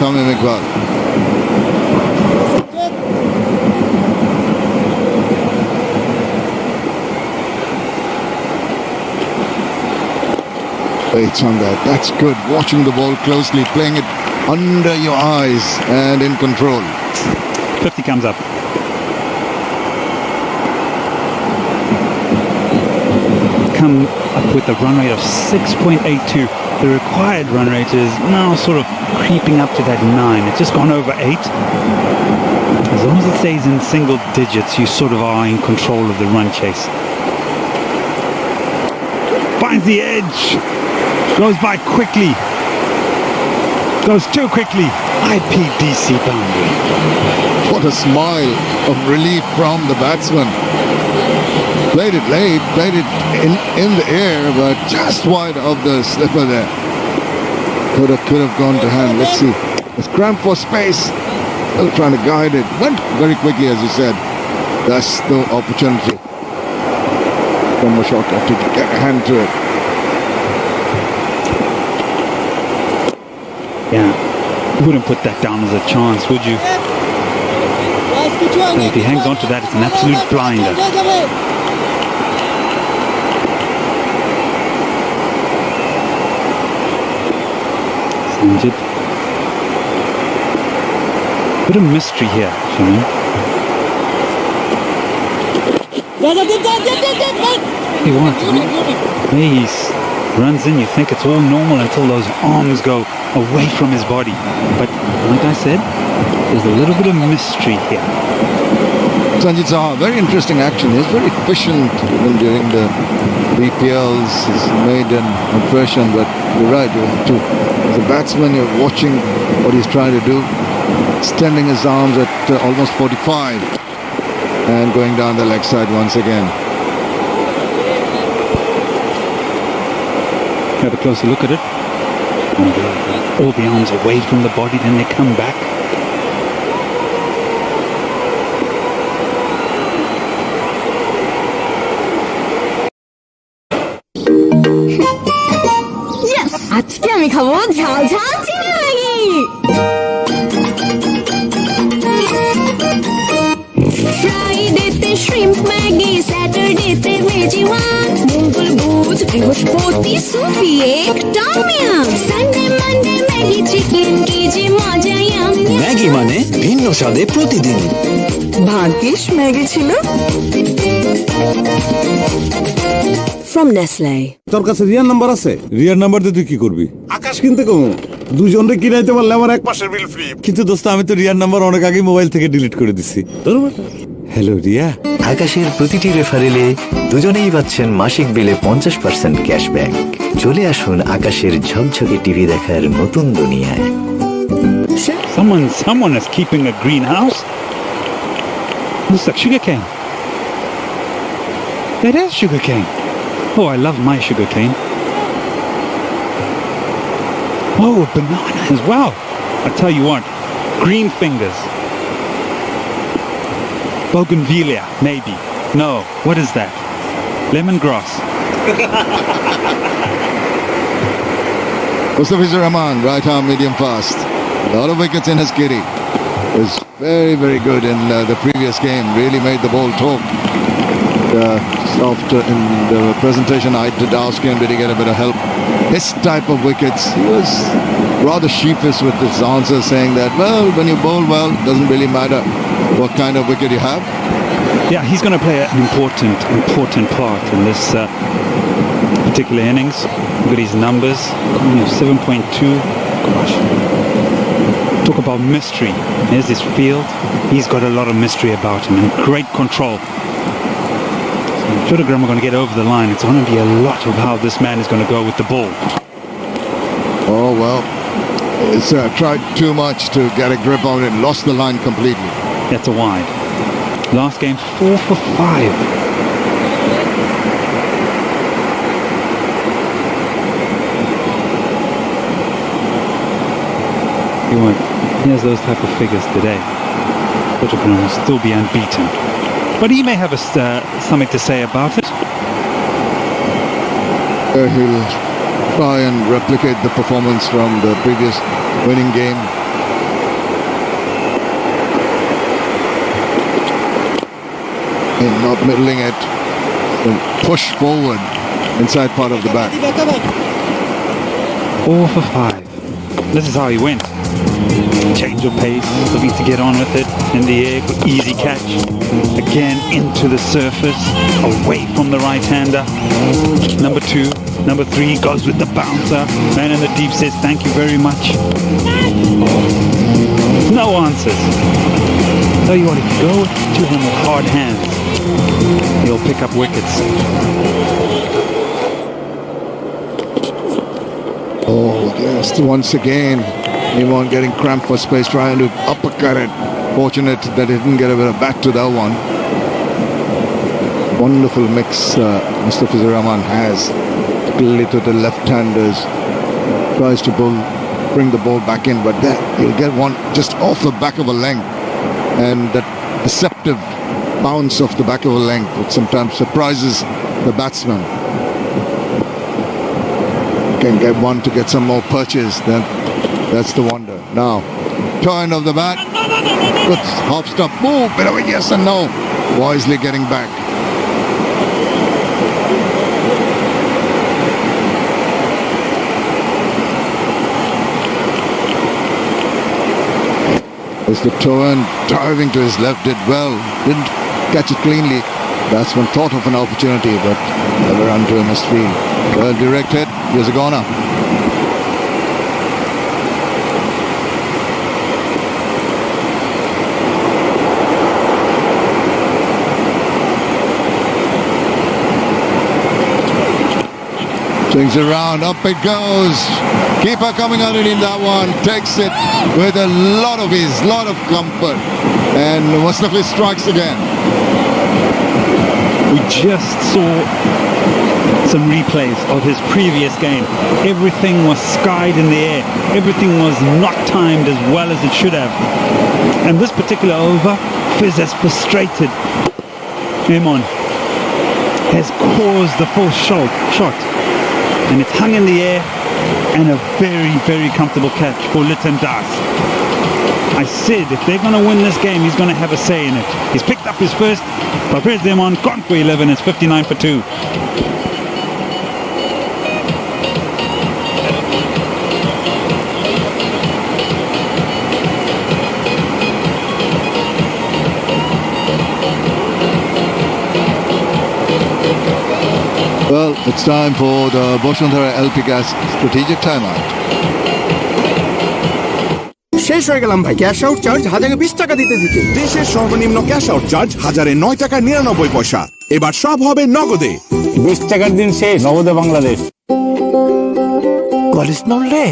Tamim Iqbal. Waits on that. That's good. Watching the ball closely, playing it under your eyes and in control. 50 comes up. Come up with a run rate of 6.82. The required run rate is now sort of creeping up to that 9. It's just gone over 8. As long as it stays in single digits, you sort of are in control of the run chase. Finds the edge. Goes by quickly. Goes too quickly. IPDC boundary. What a smile of relief from the batsman. Played it late, played it in the air, but just wide of the slipper there. Could have gone to hand. Let's see. It's cramped for space. Still trying to guide it. Went very quickly, as you said. That's the opportunity. One more shot to get a hand to it. Yeah, you wouldn't put that down as a chance, would you? So if he hangs on to that, it's an absolute blinder. Injured. Bit of mystery here, Shimon. He wants he runs in, you think it's all normal until those arms go away from his body. But like I said, there's a little bit of mystery here. Sanjit Saha, very interesting action. He's very efficient even during the BPLs. He's made an impression, but you're right. You have to, as a batsman, you're watching what he's trying to do. Extending his arms at almost 45 and going down the leg side once again. Have a closer look at it. All the arms away from the body, then they come back. Yes! আজকে আমি খাবো ঝাল ঝাল চিনি Maggi. ফ্রাইডেতে shrimp Maggi, স্যাটারডেতে veggie one, মঙ্গল বুধ বৃহস্পতি সুপি এক tom yum, Sunday Monday Maggi chicken, কি যে মজা ইয়াম। ম্যাগি মানে ভিন্ন স্বাদে প্রতিদিন। ভাগ্যিস ম্যাগি ছিল। From Nestle. তোর কাছে রিয়ার নাম্বার আছে? রিয়ার নাম্বার দিয়ে তুই কি করবি? আকাশ কিনতে কমু। দুজনরে কিনাইতে পারলে আমার এক মাসের বিল ফ্রি। কিন্তু দোস্ত আমি তো রিয়ার নাম্বার অনেক আগেই মোবাইল থেকে ডিলিট করে দিছি। হ্যালো রিয়া। আকাশের প্রতিটি রেফারেলে দুজনেই পাচ্ছেন মাসিক বিলে 50% ক্যাশব্যাক। চলে আসুন আকাশের ঝকঝকে টিভি দেখার নতুন দুনিয়ায়। Someone is keeping a greenhouse. Looks like sugarcane. It is sugarcane. Oh, I love my sugarcane. Oh, a banana as well. I tell you what, green fingers. Bougainvillea, maybe. No, what is that? Lemongrass. Mustafizur Rahman, right arm, medium fast. A lot of wickets in his kitty. Was very, very good in the previous game. Really made the ball talk. After in the presentation, I did ask him, did he get a bit of help? This type of wickets, he was rather sheepish with his answer, saying that, well, when you bowl well, it doesn't really matter what kind of wicket you have. Yeah, he's going to play an important part in this particular innings. Look at his numbers. 7.2. Gosh. Talk about mystery. There's this field. He's got a lot of mystery about him and great control. Chattogram are going to get over the line. It's going to be a lot of how this man is going to go with the ball. Oh, well, it's tried too much to get a grip on it, lost the line completely. That's a wide. Last game, 4 for 5. Here's those type of figures today. Chattogram will still be unbeaten. But he may have something to say about it. He'll try and replicate the performance from the previous winning game. in not middling it, and push forward inside part of the bat. 4 for 5. This is how he went. Change of pace, looking to get on with it in the air, easy catch. Again into the surface, away from the right-hander. Number 2, number 3 goes with the bouncer. Man in the deep says thank you very much. No answers. Tell you what, if you go to him with hard hands, he'll pick up wickets. Oh, yes, once again, Iman getting cramped for space, trying to uppercut it. Fortunate that he didn't get a bit of back to that one. Wonderful mix Mr. Rahman has, particularly to the left-handers. Tries to bring the ball back in, but there he'll get one just off the back of a length. And that deceptive bounce off the back of a length, which sometimes surprises the batsman. Can get one to get some more purchase, then that's the wonder. Now, turn of the bat. Good half stop. Move, bit of a yes and no. Wisely getting back. As the turn, driving to his left, did well. Didn't catch it cleanly. Batsman thought of an opportunity, but never run to him as field. Well directed. Here's a goner. Swings around, up it goes. Keeper coming on it in that one. Takes it with a lot of ease, lot of comfort. And Mustafi strikes again. We just saw some replays of his previous game. Everything was skied in the air. Everything was not timed as well as it should have. And this particular over, Fizz has frustrated Imon, has caused the full shot. And it's hung in the air, and a very, very comfortable catch for Litton Das. I said if they're going to win this game, he's going to have a say in it. He's picked up his first, prepares them on, gone for 11, it's 59 for 2. Well, it's time for the Bosundhara LP Gas strategic timeout. শেষ হয়ে গেলাম ভাই, cash out charge 1020 টাকা দিতে দিতে। দেশের সর্বনিম্ন cash out charge 1009 টাকা 99 পয়সা। এবার সব হবে নগদে। 20 টাকার দিন শেষ, নগদে বাংলাদেশ। কলেজ নড়লে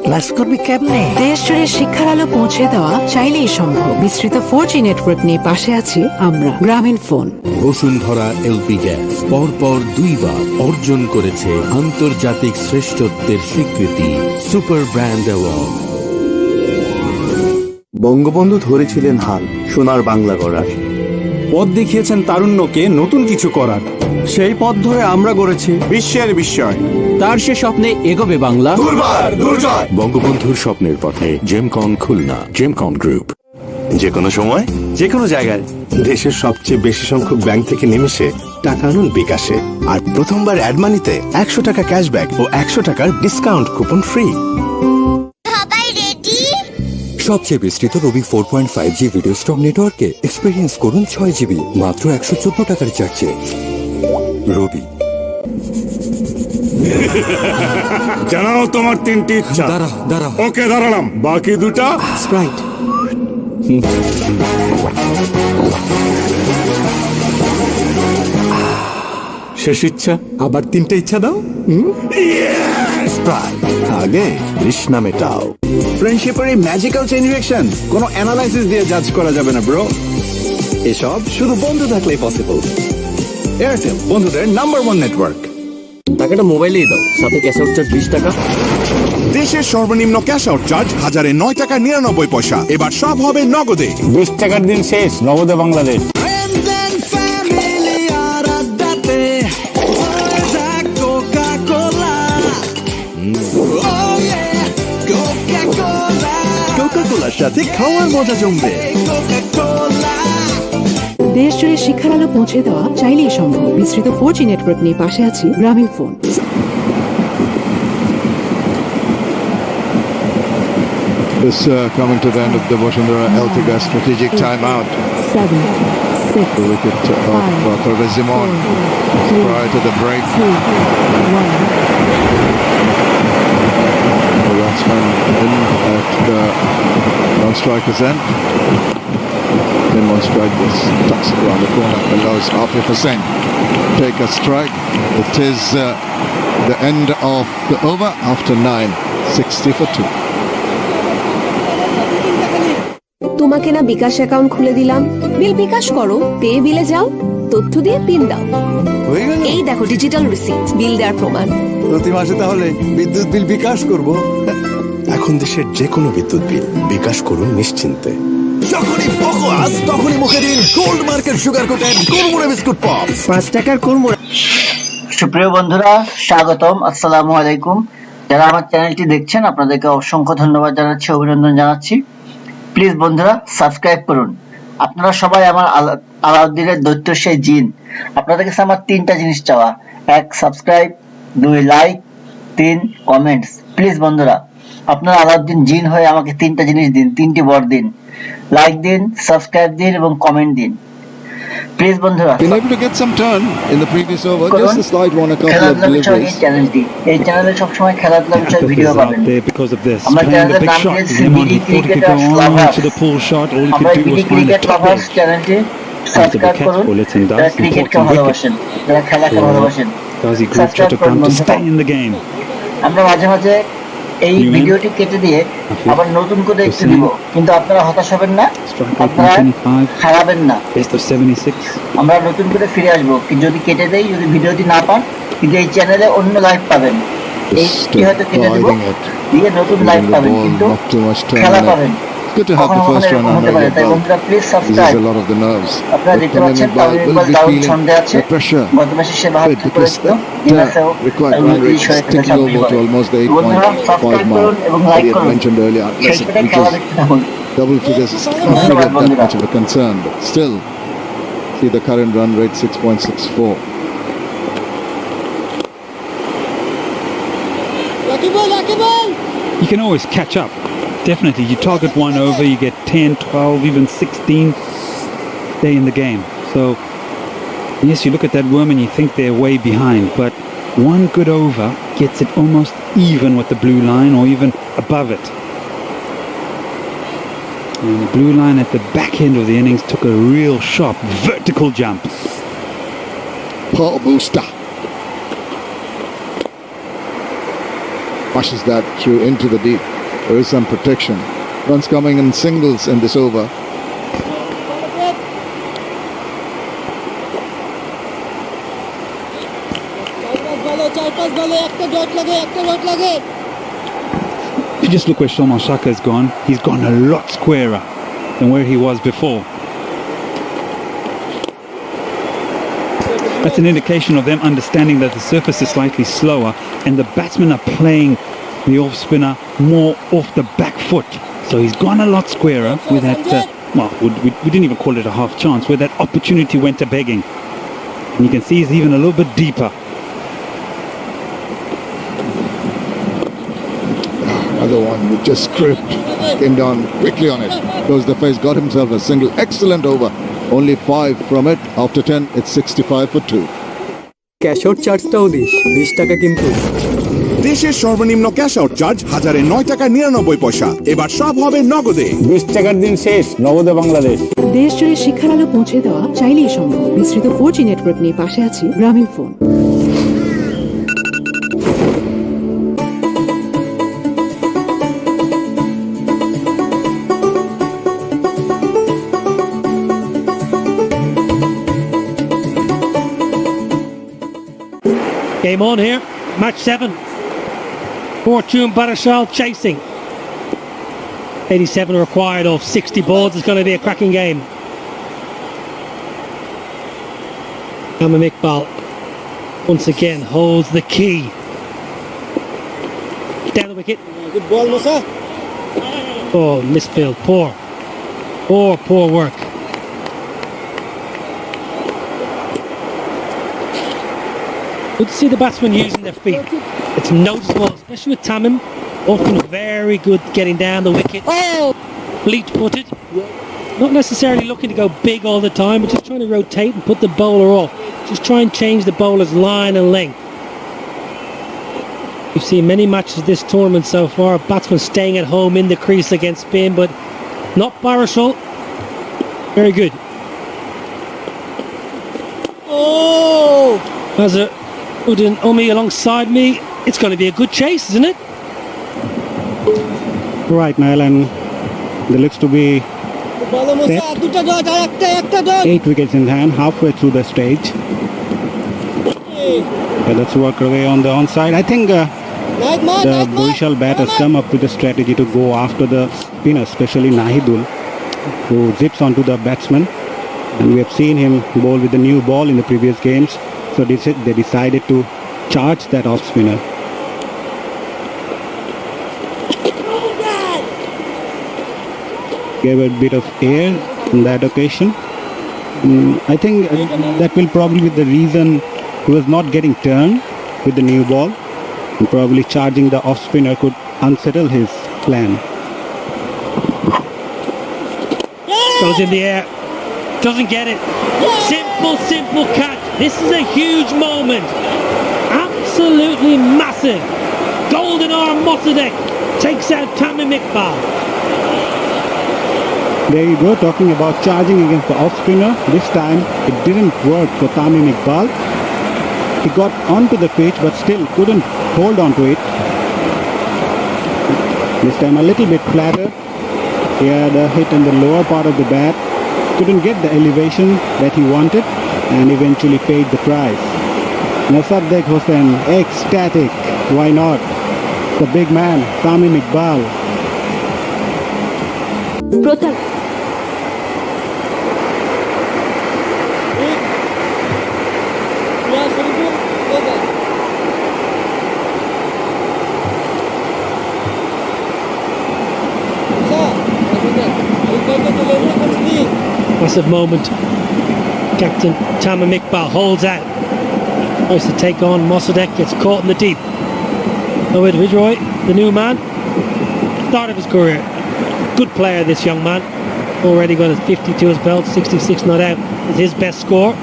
ক্লাস করবি কেমনে? দেশ জুড়ে শিক্ষার আলো পৌঁছে দেওয়া চাইলেই সম্ভব। বিস্তৃত 4G নেটওয়ার্ক নিয়ে পাশে আছি আমরা, গ্রামীণ ফোন। বসুন্ধরা এলপি গ্যাস পরপর 2 বার অর্জন করেছে আন্তর্জাতিক শ্রেষ্ঠত্বের স্বীকৃতি সুপার ব্র্যান্ড অ্যাওয়ার্ড। বঙ্গবন্ধু ধরেছিলেন হাল সোনার বাংলা গড়ার, পথ দেখিয়েছেন তারুণ্যকে নতুন কিছু করার। সেই পথ ধরে আমরা গড়েছি বিশ্বের বিস্ময়। তার সে স্বপ্নে এগোবে বাংলা। বঙ্গবন্ধুর স্বপ্নের পথে জেমকন খুলনা, জেমকন গ্রুপ। যে কোনো সময় যে কোনো জায়গায় দেশের সবচেয়ে বেশি সংখ্যক ব্যাংক থেকে নিমেষে টাকা আনুন বিকাশে। আর প্রথমবার অ্যাডমানিতে 100 টাকা ক্যাশব্যাক ও 100 টাকার ডিসকাউন্ট কুপন ফ্রি। সবচেয়ে বিস্তৃত রবি 4.5G ভিডিও স্টক নেটওয়ার্কে এক্সপিরিয়েন্স করুন 6 GB মাত্র 114 টাকার চার্জে। রবি। জানাও তোমার 3টি ইচ্ছা। দাঁড়া। ওকে দাঁড়ালাম, বাকি 2টা স্প্রাইট। শেষ ইচ্ছা, আবার 3টে ইচ্ছা দাও। স্প্রাইট, আগে তৃষ্ণা মেটাও। ফ্রেন্ডশিপের এই ম্যাজিক্যাল চেইন রিঅ্যাকশন কোনো অ্যানালাইসিস দিয়ে জাজ করা যাবে না ব্রো। এসব শুধু বন্ধু থাকলেই পসিবল। এয়ারটেল, বন্ধুদের নাম্বার 1 নেটওয়ার্ক। টাকাটা মোবাইলেই দাও, সাথে ক্যাশ আউট চার্জ 20 টাকা। দেশের সর্বনিম্ন ক্যাশ আউট চার্জ 1009 টাকা 99 পয়সা। এবার সব হবে নগদে। 20 টাকার দিন শেষ, নগদে বাংলাদেশ। কোকা কোলার সাথে খাওয়ার মজা জমবে। দেশ জুড়ে শিক্ষার আলো পৌঁছে দেওয়া চাইলেই সম্ভব। বিস্তৃত 4G নেটওয়ার্ক নিয়ে পাশে আছি গ্রামীণ phone. This coming to the end of the Bosundara Eltiga strategic timeout. 7, 6, The wicket of Pervezimon prior to the break. 2, 1. The batsman in at the non-striker's end. Then one strike was tucks it around the corner and goes Afif Hussain. Take a strike. It is the end of the over after 9, 60 for 2. তোমাকে না বিকাশ account খুলে দিলাম, বিল বিকাশ করো, pay বিলে যাও, তথ্য দিয়ে pin দাও। হয়ে গেল এই দেখো ডিজিটাল রিসিপ্ট, বিল দেওয়ার প্রমাণ। প্রতি মাসে তাহলে বিদ্যুৎ বিল বিকাশ করব। এখন দেশের যে কোনো বিদ্যুৎ বিল বিকাশ করুন নিশ্চিন্তে। যখনই ফোকাস তখনই মুখে দিন গোল্ড মার্কেট সুগার কোটেড কুরমুরে বিস্কুট পপ। 5 টাকার কুরমুরে। সুপ্রিয় বন্ধুরা, স্বাগতম, আসসালামু আলাইকুম। যারা আমার চ্যানেলটি দেখছেন আপনাদেরকে অসংখ্য ধন্যবাদ জানাচ্ছি, অভিনন্দন জানাচ্ছি। প্লিজ বন্ধুরা সাবস্ক্রাইব করুন। আপনারা সবাই আমার আলাউদ্দিনের দৈত্য সেই জিন। আপনাদের কাছে আমার 3টা জিনিস চাওয়া: 1 সাবস্ক্রাইব, 2 লাইক, 3 কমেন্টস। প্লিজ বন্ধুরা আপনারা আলাউদ্দিন জিন হয়ে আমাকে 3টা জিনিস দিন, 3টি বর দিন। লাইক দিন, সাবস্ক্রাইব দিন এবং কমেন্ট দিন। প্লিজ বন্ধুরা। Been able to get some turn in the previous over. Just a slight one, a couple of deliveries. এই চ্যানেলে সবসময় খেলাধুলা বিষয়ক ভিডিও পাবেন। Because of this, আমরা playing the চ্যানেলের big নাম shot. দিয়েছি Zemon, BD he thought he could cricketer go on lovers. to the pull shot. All he আমরা could do BD was find the cricket top lovers edge. চ্যানেলটি After the subscribe catch করুন। ball, it's in যারা dust. ক্রিকেটকে Important wicket. ভালোবাসেন, যারা খেলাকে ভালোবাসেন, Qazi Group subscribe করুন Chattogram to বন্ধুরা। stay in the game. আমরা মাঝে মাঝে এই You in? ভিডিওটি কেটে দিয়ে আবার নতুন করে একটু দিব, কিন্তু আপনারা হতাশ হবেন না, Strike rate আপনারা 125. হারাবেন না। Best of 76. আমরা নতুন করে ফিরে আসবো, যদি কেটে দেই, যদি ভিডিওটি না পান, কিন্তু এই চ্যানেলে অন্য লাইভ পাবেন। এইটি হয়তো কেটে দেব, দিয়ে নতুন লাইভ পাবেন, কিন্তু খেলা পাবেন। Good to have the first run under the তাই belt. বন্ধুরা please Uses subscribe. a lot of the nerves. আপনারা দেখতে পাচ্ছেন তামিম ইকবাল Will be দারুণ feeling ছন্দে আছে। the pressure. গত মাসে সে 72 Because করেছিল, এই ম্যাচেও required run 29 rate হয়ে is ticking over to almost the বন্ধুরা 8.5 সাবস্ক্রাইব mark. করুন এবং I লাইক had করুন, mentioned earlier, unless সেই it সাথে খেলা reaches দেখতে থাকুন। double figures, it's not really that much of a concern. But still, see the current run rate 6.64. You can always catch up. Definitely. You target one over, you get 10, 12, even 16. Stay in the game. So, yes, you look at that worm and you think they're way behind, but one good over gets it almost even with the blue line or even above it. And the blue line at the back end of the innings took a real sharp vertical jump. Power booster. Pushes that through into the deep. There is some protection. Runs coming in singles in this over. If you just look where Shoman Shaka has gone, he's gone a lot squarer than where he was before. That's an indication of them understanding that the surface is slightly slower and the batsmen are playing the off spinner more off the back foot. So he's gone a lot squarer with that, we didn't even call it a half chance, where that opportunity went to begging. And you can see he's even a little bit deeper. Another one with just script. Came down quickly on it. Closed the face, got himself a single. Excellent over. Only 5 from it. After 10, it's 65 for 2. Cash out চার্জটাও this 20 টাকা কিন্তু। দেশের সর্বনিম্ন cash out charge 1009 টাকা 99 পয়সা। এবার সব হবে নগদে। 20 টাকার দিন শেষ, নগদে বাংলাদেশ। দেশ জুড়ে শিক্ষার আলো পৌঁছে দেওয়া চাইলেই সম্ভব। বিস্তৃত 4G নেটওয়ার্ক নিয়ে পাশে আছি গ্রামীণ phone. Game on here, match 7. Fortune Barishal chasing. 87 required of 60 balls. It's going to be a cracking game. Tamim Iqbal once again holds the key. Down the wicket. Good ball, Musa. Oh, misfield. Poor work. Good to see the batsmen using their feet. It's noticeable, especially with Tamim. Often very good getting down the wicket. Oh! Fleet-footed. Not necessarily looking to go big all the time, but just trying to rotate and put the bowler off. Just try and change the bowler's line and length. We've seen many matches this tournament so far. Batsmen staying at home in the crease against spin, but not Barishal. Very good. Oh! Hazard Udin Omi alongside me. It's going to be a good chase, isn't it? Right, Niall, and there looks to be 8 wickets in hand, halfway through the stage. Okay, let's work away on the onside. I think the Barishal bat has come up with a strategy to go after the spinner, especially Nahidul, who zips onto the batsman. And we have seen him bowl with the new ball in the previous games. So they decided to charge that off spinner. Gave a bit of air on that occasion. I think that will probably be the reason he was not getting turned with the new ball. And probably charging the off spinner could unsettle his plan. Goes in the air. Doesn't get it. Simple catch. This is a huge moment. Absolutely massive. Golden arm Mossadegh takes out Tamim Iqbal. There you go, talking about charging against the off spinner. This time it didn't work for Tamim Iqbal. He got onto the pitch but still couldn't hold on to it. This time a little bit flatter. He had a hit in the lower part of the bat. Couldn't get the elevation that he wanted and eventually paid the price. Mossadegh Hossain ecstatic. Why not? The big man, Tamim Iqbal. Massive moment. Captain Tamim Iqbal holds out. Tries to take on Mossadegh, gets caught in the deep. Owen Vidroy, the new man. Start of his career. Good player, this young man. Already got a 50 to his belt, 66 not out. Is his best score.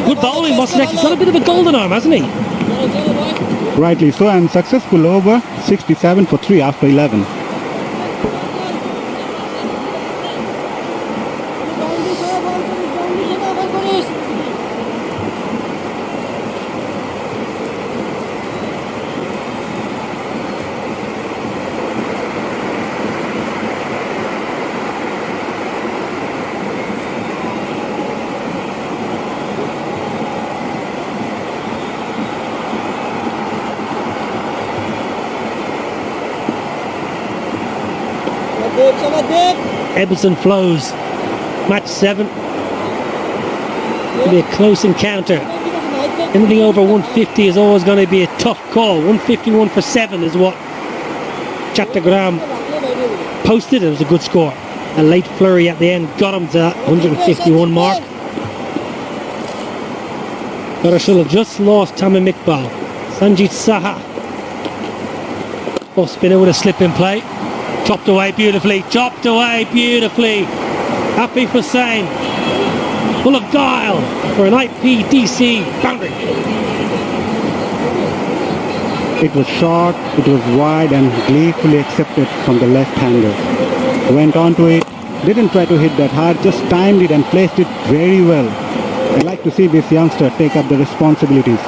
Good bowling, Mossadegh. He's got a bit of a golden arm, hasn't he? Rightly so, and successful over. 67 for 3 after 11. Ebbs and flows. Match 7. It'll be a close encounter. Anything over 150 is always going to be a tough call. 151 for 7 is what Chattogram posted. It was a good score. A late flurry at the end got him to that 151 mark. Barishal have just lost Tamim Iqbal. Sanjit Saha. Off spinner with a slip in play. Chopped away beautifully. Happy Hussain. Full of guile for an IPDC boundary. It was short, it was wide and gleefully accepted from the left-hander. Went onto it, didn't try to hit that hard, just timed it and placed it very well. I'd like to see this youngster take up the responsibilities.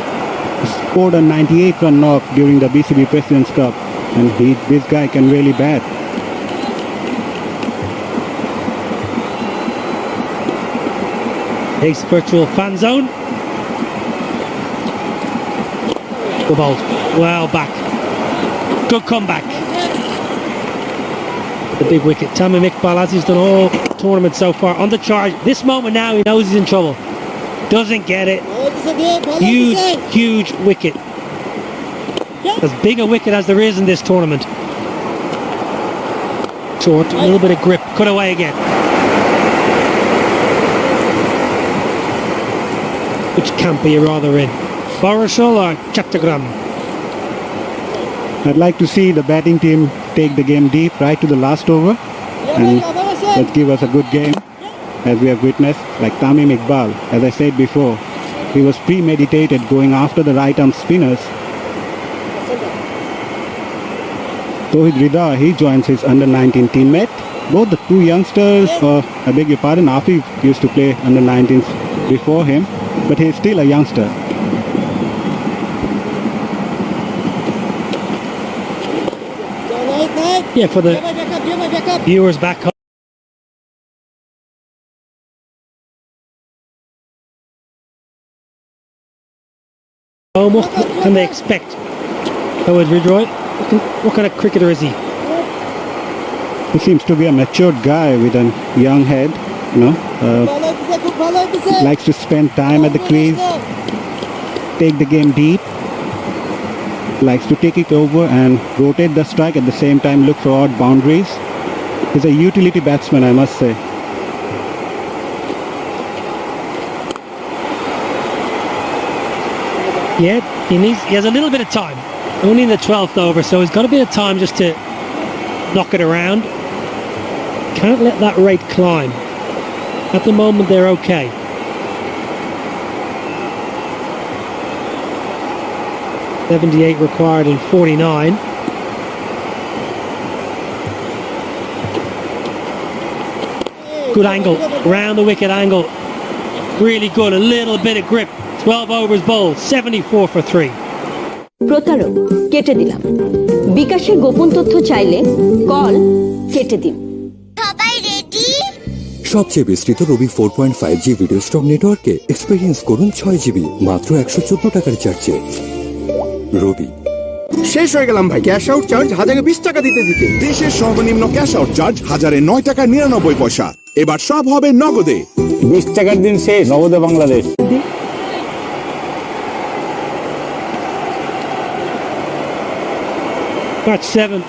He scored a 98-run knock during the BCB President's Cup, and this guy can really bat. Takes virtual fan zone. Good ball. Well back. Good comeback. The big wicket. Tamim Iqbal, as he's done all tournament so far, on the charge. This moment now, he knows he's in trouble. Doesn't get it. Huge wicket. As big a wicket as there is in this tournament. Short, a little bit of grip. Cut away again. Which camp are you rather in? Barishal or Chattogram? I'd like to see the batting team take the game deep right to the last over, and let's give us a good game, as we have witnessed, like Tamim Iqbal. As I said before, he was premeditated going after the right-arm spinners. Tawhid Rida, he joins his under-19 teammate. Both the two youngsters, I beg your pardon, Afif used to play under-19s before him, but he's still a youngster. Yeah, for the viewers back home. What can they expect? Howard Ridroy, what kind of cricketer is he? He seems to be a matured guy with a young head, you know. Likes to spend time at the crease, take the game deep, likes to take it over and rotate the strike at the same time, look for odd boundaries. He's a utility batsman, I must say. Yeah, he has a little bit of time. Only in the 12th over, so he's got a bit of time just to knock it around. Can't let that rate climb. At the moment, they're okay. .78 required in 49. Good angle, round the wicket angle. Really good, a little bit of grip. 12 overs bowled, 74 for 3. প্রতারক কেটে দিলাম বিকাশের গোপন তথ্য চাইলে call কেটে দিন সবাই রেডি সবচেয়ে বিস্তৃত রবি 4.5G ভিডিও স্টক নেটওয়ার্কে এক্সপেরিয়েন্স করুন 6GB মাত্র 114 টাকার চার্জে। রবি শেষ হয়ে গেলাম ভাই, ক্যাশ আউট চার্জ 1020 টাকা দিতে দিতে। দেশের সর্বনিম্ন ক্যাশ আউট চার্জ 1009 টাকা 99 পয়সা। এবার সব হবে নগদে। 20 টাকার দিন শেষ, নগদে Bangladesh. That's 7.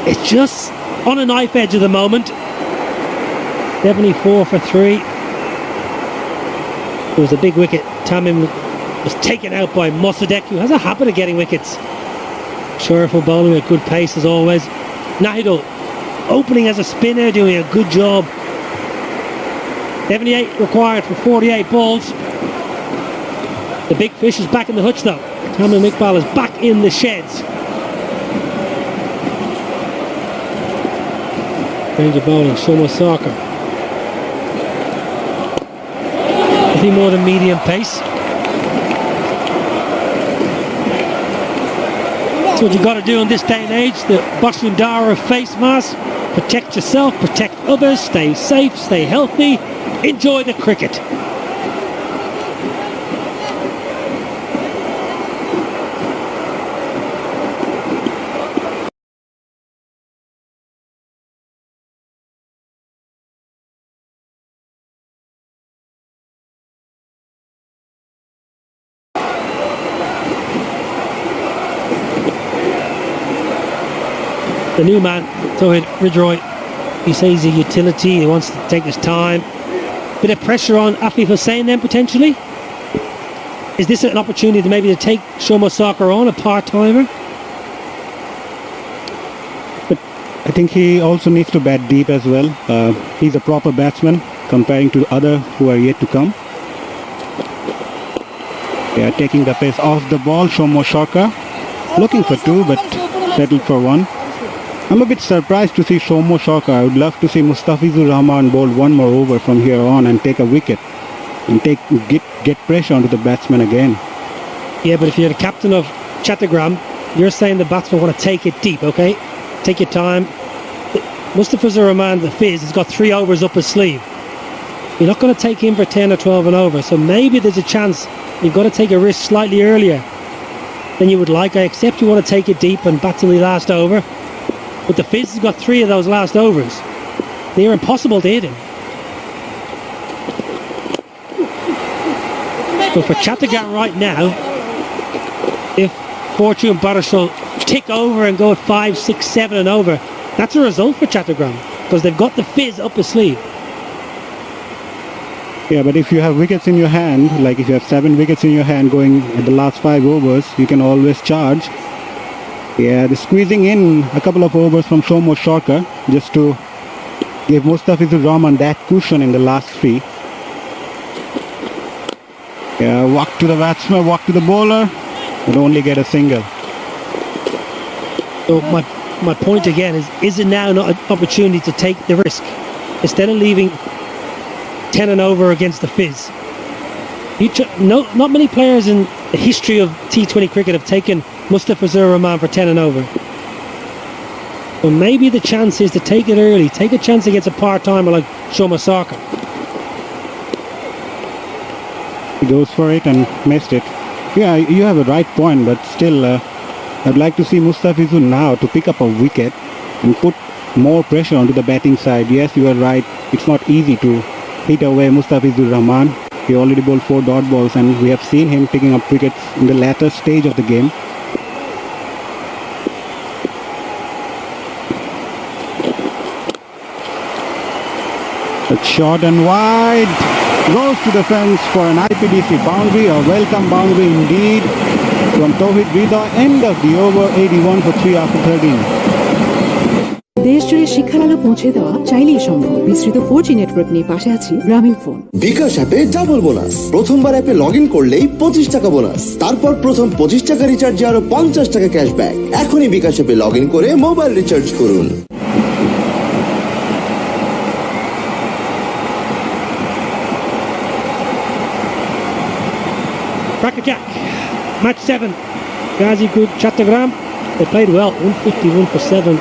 It's just on a knife edge at the moment. 74 for 3. It was a big wicket. Tamim was taken out by Mossadegh, who has a habit of getting wickets. Shuriful bowling at good pace as always. Nahidul opening as a spinner, doing a good job. 78 required for 48 balls. The big fish is back in the hutch though. Tamim Iqbal is back in the sheds. Range of bowling, Shomo Saka. Nothing more than medium pace. That's what you got to do in this day and age. The Bashundara of face mask. Protect yourself, protect others, stay safe, stay healthy, enjoy the cricket. The new man, Tawhid Ridroy, he says he's a utility, he wants to take his time. Bit of pressure on Afif Hussain then potentially. Is this an opportunity to maybe to take Shomo Saka on, a part-timer? But I think he also needs to bat deep as well. He's a proper batsman comparing to other who are yet to come. They are taking the pace off the ball. Shomo Saka looking for 2 but settled for 1. I'm a bit surprised to see Shomo Saka. I would love to see Mustafizur Rahman bowl 1 more over from here on and take a wicket and get pressure onto the batsman again. Yeah, but if you're the captain of Chattogram, you're saying the batsman want to take it deep, okay? Take your time. Mustafizur Rahman, the Fizz, has got 3 overs up his sleeve. You're not going to take him for 10 or 12 and over, so maybe there's a chance you've got to take a risk slightly earlier than you would like. I accept you want to take it deep and bat till the last over. But the Fizz has got 3 of those last overs. They're impossible to hit him. So for Chattogram right now, if Fortune Barishal tick over and go at 5, 6, 7 and over, that's a result for Chattogram because they've got the Fizz up his sleeve. Yeah, but if you have wickets in your hand, like if you have 7 wickets in your hand going at the last 5 overs, you can always charge. Yeah, the squeezing in a couple of overs from Somo Shorker just to give Mustafizur Rahman that cushion in the last 3. Yeah, walk to the batsman, walk to the bowler, but only get a single. So my point again is it now not an opportunity to take the risk? Instead of leaving 10 and over against the Fizz. Not many players in the history of T20 cricket have taken Mustafizur Rahman for 10 and over. Well, maybe the chance is to take it early. Take a chance against a part-timer like Shoma Sarkar. He goes for it and missed it. Yeah, you have a right point, but still, I'd like to see Mustafizur now to pick up a wicket and put more pressure onto the batting side. Yes, you are right. It's not easy to hit away Mustafizur Rahman. He already bowled 4 dot balls, and we have seen him picking up wickets in the latter stage of the game. A short and wide, goes to the fence for an IPDC boundary, a welcome boundary indeed from Tawhid Rida. End of the over, 81 for 3 after 13. দেশ জুড়ে শিক্ষার আলো পৌঁছে দেওয়া চাইলেই সম্ভব। বিস্তৃত 4G network নিয়ে পাশে আছি গ্রামীণ ফোন। বিকাশ অ্যাপে ডাবল বোনাস। প্রথমবার অ্যাপে লগ ইন করলেই 25 টাকা বোনাস, তারপর প্রথম 25 টাকা রিচার্জে আরো 50 টাকা ক্যাশব্যাক। এখনই বিকাশ অ্যাপে লগ ইন করে মোবাইল রিচার্জ করুন। Crackerjack, match 7. Ghazi Group Chattogram. They played well, 151 for 7.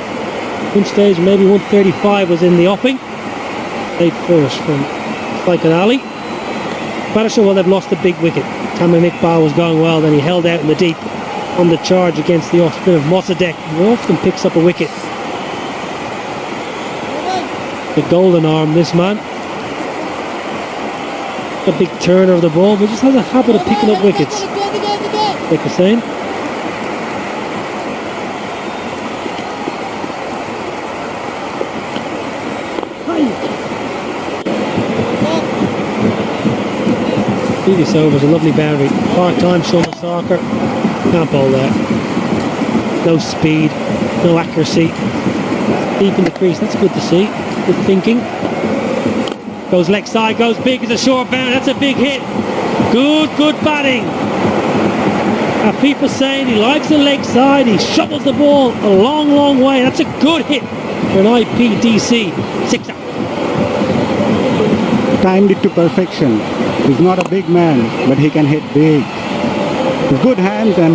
One stage, maybe 135 was in the offing. Played first from Spike Ali. Barishal, well, they've lost the big wicket. Tamim Iqbal was going well, then he held out in the deep on the charge against the off-spin of Mossadegh, who often picks up a wicket. The golden arm, this man. A big turner of the ball, but just has a habit of picking up wickets. Like you're saying. Previous overs, a lovely boundary. Part-time Shoma Sarkar. Can't bowl that. No speed, no accuracy. Deep in the crease, that's good to see. Good thinking. Goes leg side, goes big as a short bound. That's a big hit. Good batting. Afifa saying he likes the leg side. He shovels the ball a long way. That's a good hit for an IPDC sixer. Timed it to perfection. He's not a big man, but he can hit big. With good hands and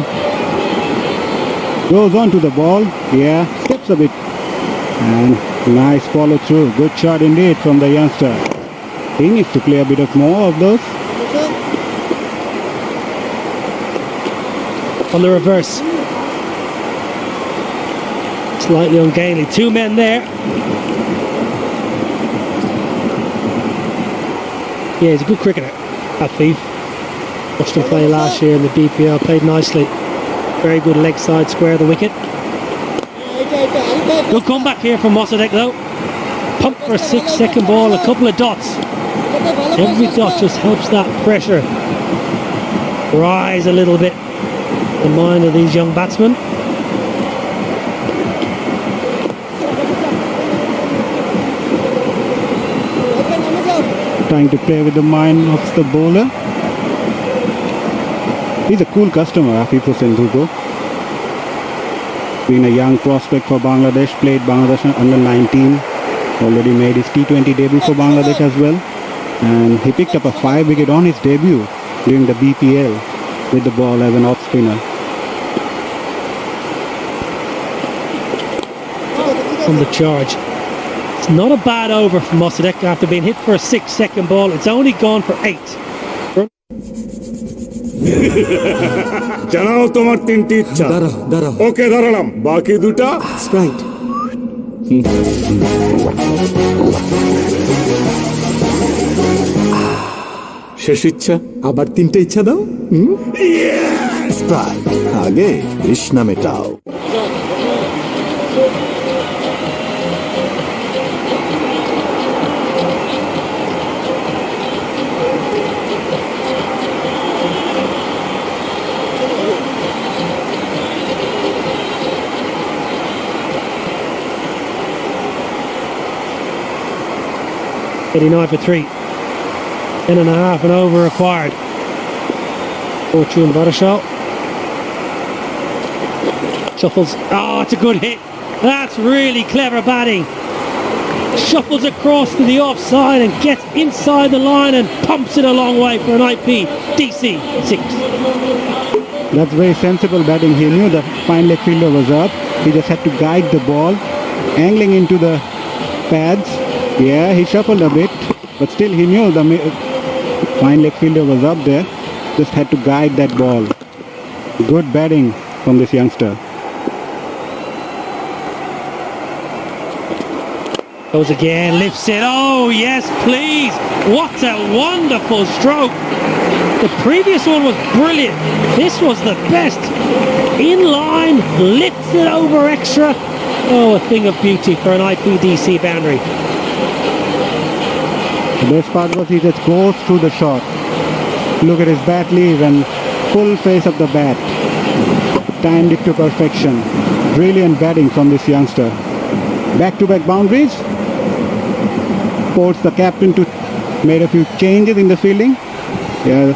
goes on to the ball. Yeah, steps a bit. And nice follow through. Good shot indeed from the youngster. He needs to play a bit of more of those. On the reverse. Slightly ungainly. 2 men there. Yeah, he's a good cricketer, Afif. Watched him play last year in the BPL. Played nicely. Very good leg side square of the wicket. Good comeback here from Mossadegh though. Pump for a 6, second ball, a couple of dots. Every dot just helps that pressure rise a little bit in the mind of these young batsmen. Trying to play with the mind of the bowler. He's a cool customer, Afif Hussain Dhugo. Being a young prospect for Bangladesh, played Bangladesh under 19. Already made his T20 debut for Bangladesh as well. And he picked up a 5 wicket on his debut during the BPL with the ball as an off spinner. On the charge. It's not a bad over from Mossadegh after being hit for a 6, second ball. It's only gone for 8. জানাও তোমার 3টি ইচ্ছা। দাঁড়াও ওকে দাঁড়ালাম, বাকি 2টা Sprite. শেষ ইচ্ছা, আবার 3টে ইচ্ছা দাও। স্প্রাইট, আগে তৃষ্ণা মেটাও। 89 for 3. 10.5 and over required. Fortune Barishal. Shuffles. Oh, it's a good hit. That's really clever batting. Shuffles across to the offside and gets inside the line and pumps it a long way for an IP DC 6. That's very sensible batting. He knew the fine leg fielder was up. He just had to guide the ball, angling into the pads. Yeah, he shuffled a bit, but still he knew the fine leg fielder was up there. Just had to guide that ball. Good batting from this youngster. Goes again, lifts it. Oh, yes, please. What a wonderful stroke. The previous one was brilliant. This was the best. In line, lifts it over extra. Oh, a thing of beauty for an IPDC boundary. The best part was he just goes through the shot. Look at his bat leave and full face of the bat. Timed it to perfection. Brilliant batting from this youngster. Back-to-back boundaries. Forced the captain to made a few changes in the fielding. Yeah,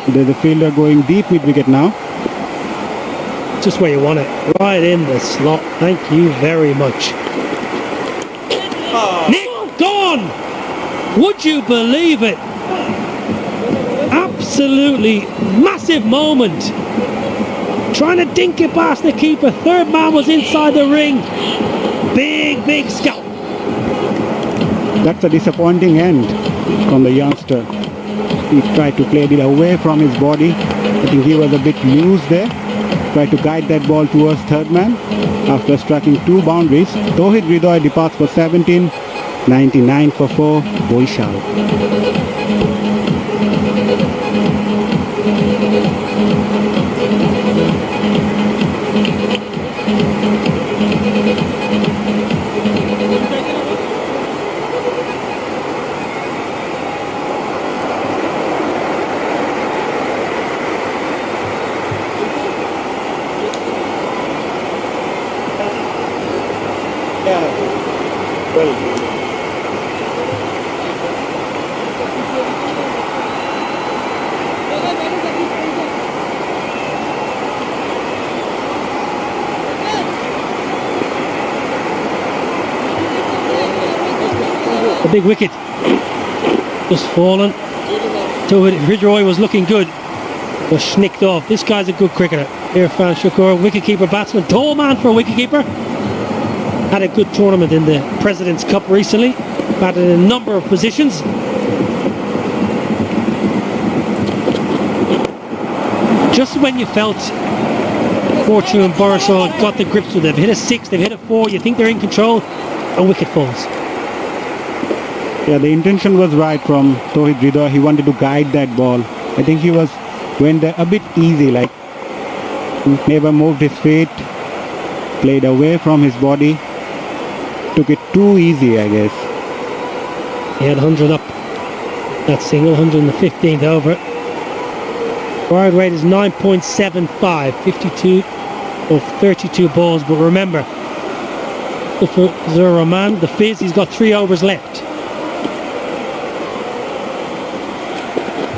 there's a fielder going deep mid-wicket now. Just where you want it. Right in the slot. Thank you very much. Nick, gone! Would you believe it? Absolutely massive moment. Trying to dink it past the keeper. Third man was inside the ring. Big scalp. That's a disappointing end from the youngster. He tried to play it away from his body. I think he was a bit loose there. Tried to guide that ball towards third man. After striking 2 boundaries, Tauhid Hridoy departs for 17, 99 for 4, Barishal. A big wicket. Just fallen. Tauhid Hridoy was looking good. Was snicked off. This guy's a good cricketer. Irfan Shakur, wicketkeeper batsman. Tall man for a wicketkeeper. Had a good tournament in the President's Cup recently. Batted in a number of positions. Just when you felt Fortune and Barishal got the grips with them, hit a 6, they've hit a 4, you think they're in control, a wicket falls. Yeah, the intention was right from Tauhid Hridoy. He wanted to guide that ball. I think he went there a bit easy, like never moved his feet, played away from his body, took it too easy, I guess. He had 100 up. That single, 115th over. Required rate is 9.75, 52 of 32 balls. But remember, for Zur Rahman, the Fizz, he's got 3 overs left.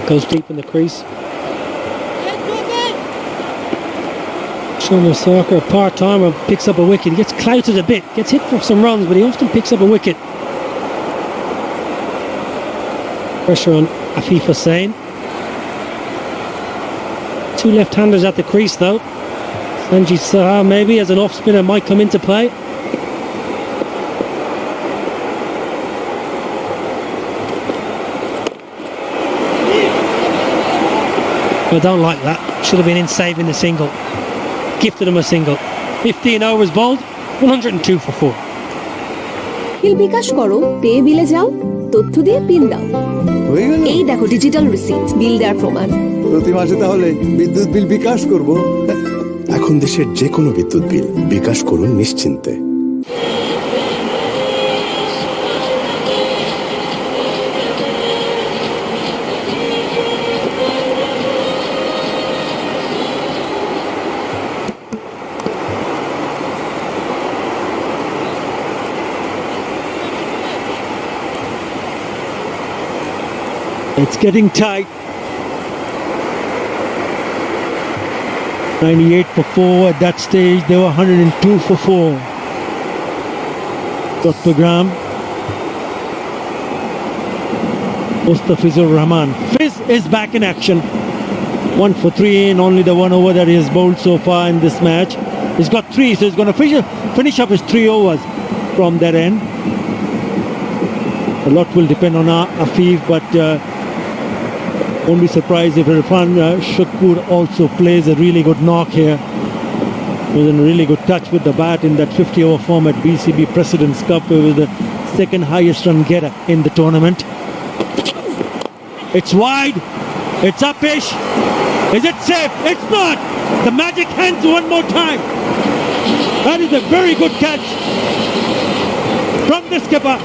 Goes deep in the crease. Shomer Sarkar, part-timer, picks up a wicket. He gets clouted a bit, gets hit for some runs, but he often picks up a wicket. Pressure on Afif Hussain. 2 left-handers at the crease though. Sanjit Saha maybe as an off-spinner might come into play. I don't like that. Should have been in saving the single. Gifted him a single. 15 overs bowled, 102 for 4. বিল বিকাশ করো, পেয়ে বিলে যাও, তথ্য দিয়ে pin দাও। এই দেখো digital receipt, বিল দেওয়ার প্রমাণ। প্রতি মাসে তাহলে বিদ্যুৎ বিল বিকাশ করব। এখন দেশের যে কোনো বিদ্যুৎ বিল বিকাশ করুন নিশ্চিন্তে। It's getting tight. 98 for 4 at that stage. They were 102 for 4. Chattogram. Mustafizur Rahman. Fizz is back in action. 1 for 3 in only the one over that he has bowled so far in this match. He's got 3, so he's going to finish up his 3 overs from that end. A lot will depend on Afif, but won't be surprised if Irfan Shukpur also plays a really good knock here. Was in a really good touch with the bat in that 50-over format BCB President's Cup. He was the second highest run getter in the tournament. It's wide. It's upish. Is it safe? It's not. The magic hands one more time. That is a very good catch from the skipper.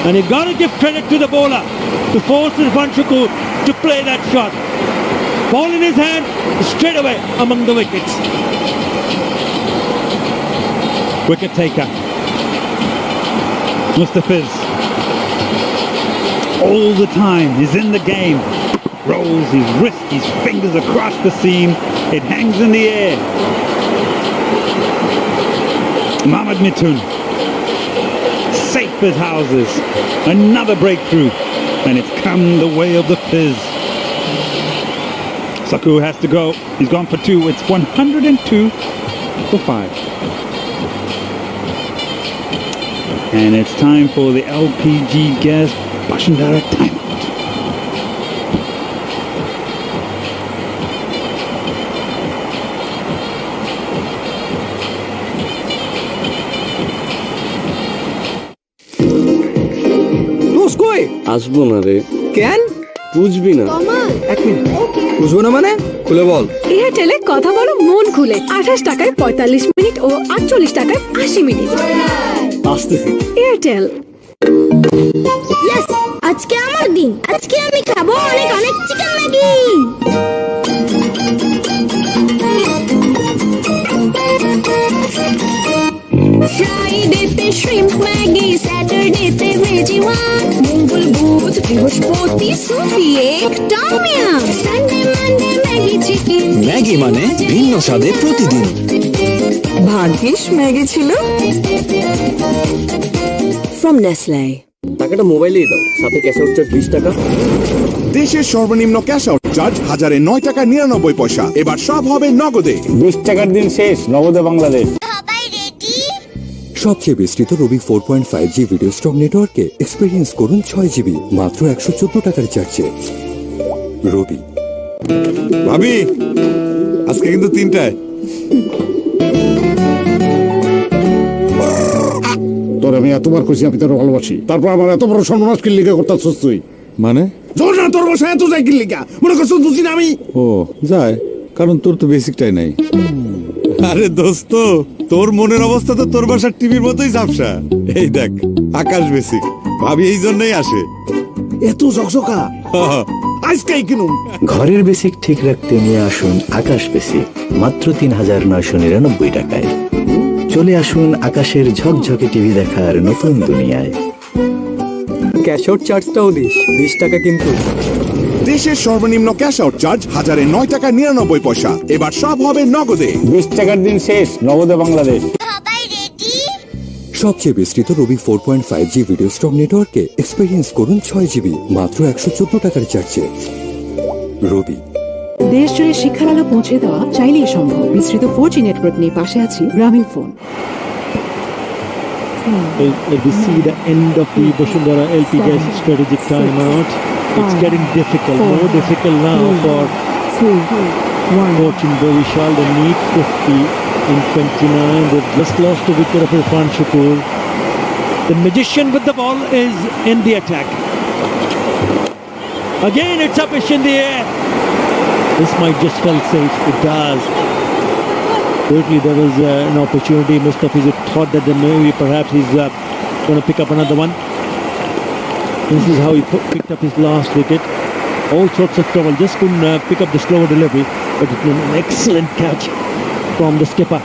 And you've got to give credit to the bowler to force Irfan Shukpur to play that shot. Ball in his hand, straight away among the wickets. Wicket taker. Mustafiz. All the time, he's in the game. Rolls his wrist, his fingers across the seam. It hangs in the air. Mohammad Mithun. Safe as houses. Another breakthrough. And it's come the way of the Fizz. Saku has to go. He's gone for 2. It's 102 for 5. And it's time for the LPG gas Bashundara timeout. আসবো না রে। কেন? বুঝবি না। এক minute. বুঝবো না মানে? খুলে বল। এয়ারটেলে কথা বলো মন খুলে। 28 টাকায় 45 মিনিট ও 48 টাকায় 80 মিনিট। আসতেছি। এয়ারটেল। ইয়েস, আজকে আমার দিন। আজকে আমি খাবো অনেক অনেক চিকেন ম্যাগি। ফ্রাইডেতে শ্রিম্প ম্যাগি, স্যাটারডেতে ভেজি ওয়ান, মঙ্গল বুধ বৃহস্পতি সুফি এক tom yum, Sunday Monday Maggi chicken. Maggi মানে ভিন্ন স্বাদে প্রতিদিন। ভাগ্যিস ম্যাগি ছিল। From Nestle. টাকাটা মোবাইলেই দাও, সাথে ক্যাশ আউট চার্জ 20 টাকা। দেশের সর্বনিম্ন ক্যাশ আউট চার্জ 1009 টাকা 99 পয়সা। এবার সব হবে নগদে। 20 টাকার দিন শেষ, নগদে বাংলাদেশ। সবচেয়ে বিস্তৃত রবি 4.5G ভিডিও স্টক নেটওয়ার্কে এক্সপিরিয়েন্স করুন 6GB মাত্র 114 টাকার চার্জে। রবি। ভাবি, আজকে কিন্তু 3টায়। তোর আমি এতবার কইছি আমি তোর ভালোবাসি, তারপর আমার এত বড় সর্বনাশ কি লিখে করতেছস তুই? মানে তোর না তোর বসে এত যাই কি লিখা মনে করছিস বুঝি না আমি? ও যায়, কারণ তোর তো বেসিকটাই নাই। আরে দোস্ত, তোর মনের অবস্থা তো তোর বাসার টিভির মতোই ঝাপসা। এই দেখ, আকাশ বেসিক ভাবি এই জন্যই আসে। এত ঝকঝকা আজকেই কিনুম। ঘরের বেসিক ঠিক রাখতে নিয়ে আসুন আকাশ বেসিক মাত্র ৩,৯৯৯ টাকায়। চলে আসুন আকাশের ঝকঝকে টিভি দেখার নতুন দুনিয়ায়। ক্যাশ আউট চার্জটাও দিস, 20 টাকা কিন্তু। দেশের সর্বনিম্ন ক্যাশ আউট চার্জ 1009 টাকা 99 পয়সা। এবার সব হবে নগদে। 20 টাকার দিন শেষ, নগদে বাংলাদেশ। সবচেয়ে বিস্তৃত রবি 4.5G ভিডিও স্টক নেটওয়ার্কে এক্সপিরিয়েন্স করুন 6GB মাত্র 114 টাকার চার্জে। রবি। দেশ জুড়ে শিক্ষার আলো পৌঁছে দেওয়া চাইলেই সম্ভব। বিস্তৃত 4G নেটওয়ার্ক নিয়ে পাশে আছি গ্রামীণ phone. We see the end of the Bashundara LPGS strategic timeout. It's getting difficult, more difficult now for coaching Barishal. They need 50 in 29. They've just lost the wicket of Irfan Shukpur. The magician with the ball is in the attack. Again, it's up in the air. This might just feel safe. It does. Certainly there was an opportunity. Mustafiz thought that maybe perhaps he's going to pick up another one. This is how he picked up his last wicket. All sorts of trouble. Just couldn't pick up the slower delivery. But it was an excellent catch from the skipper.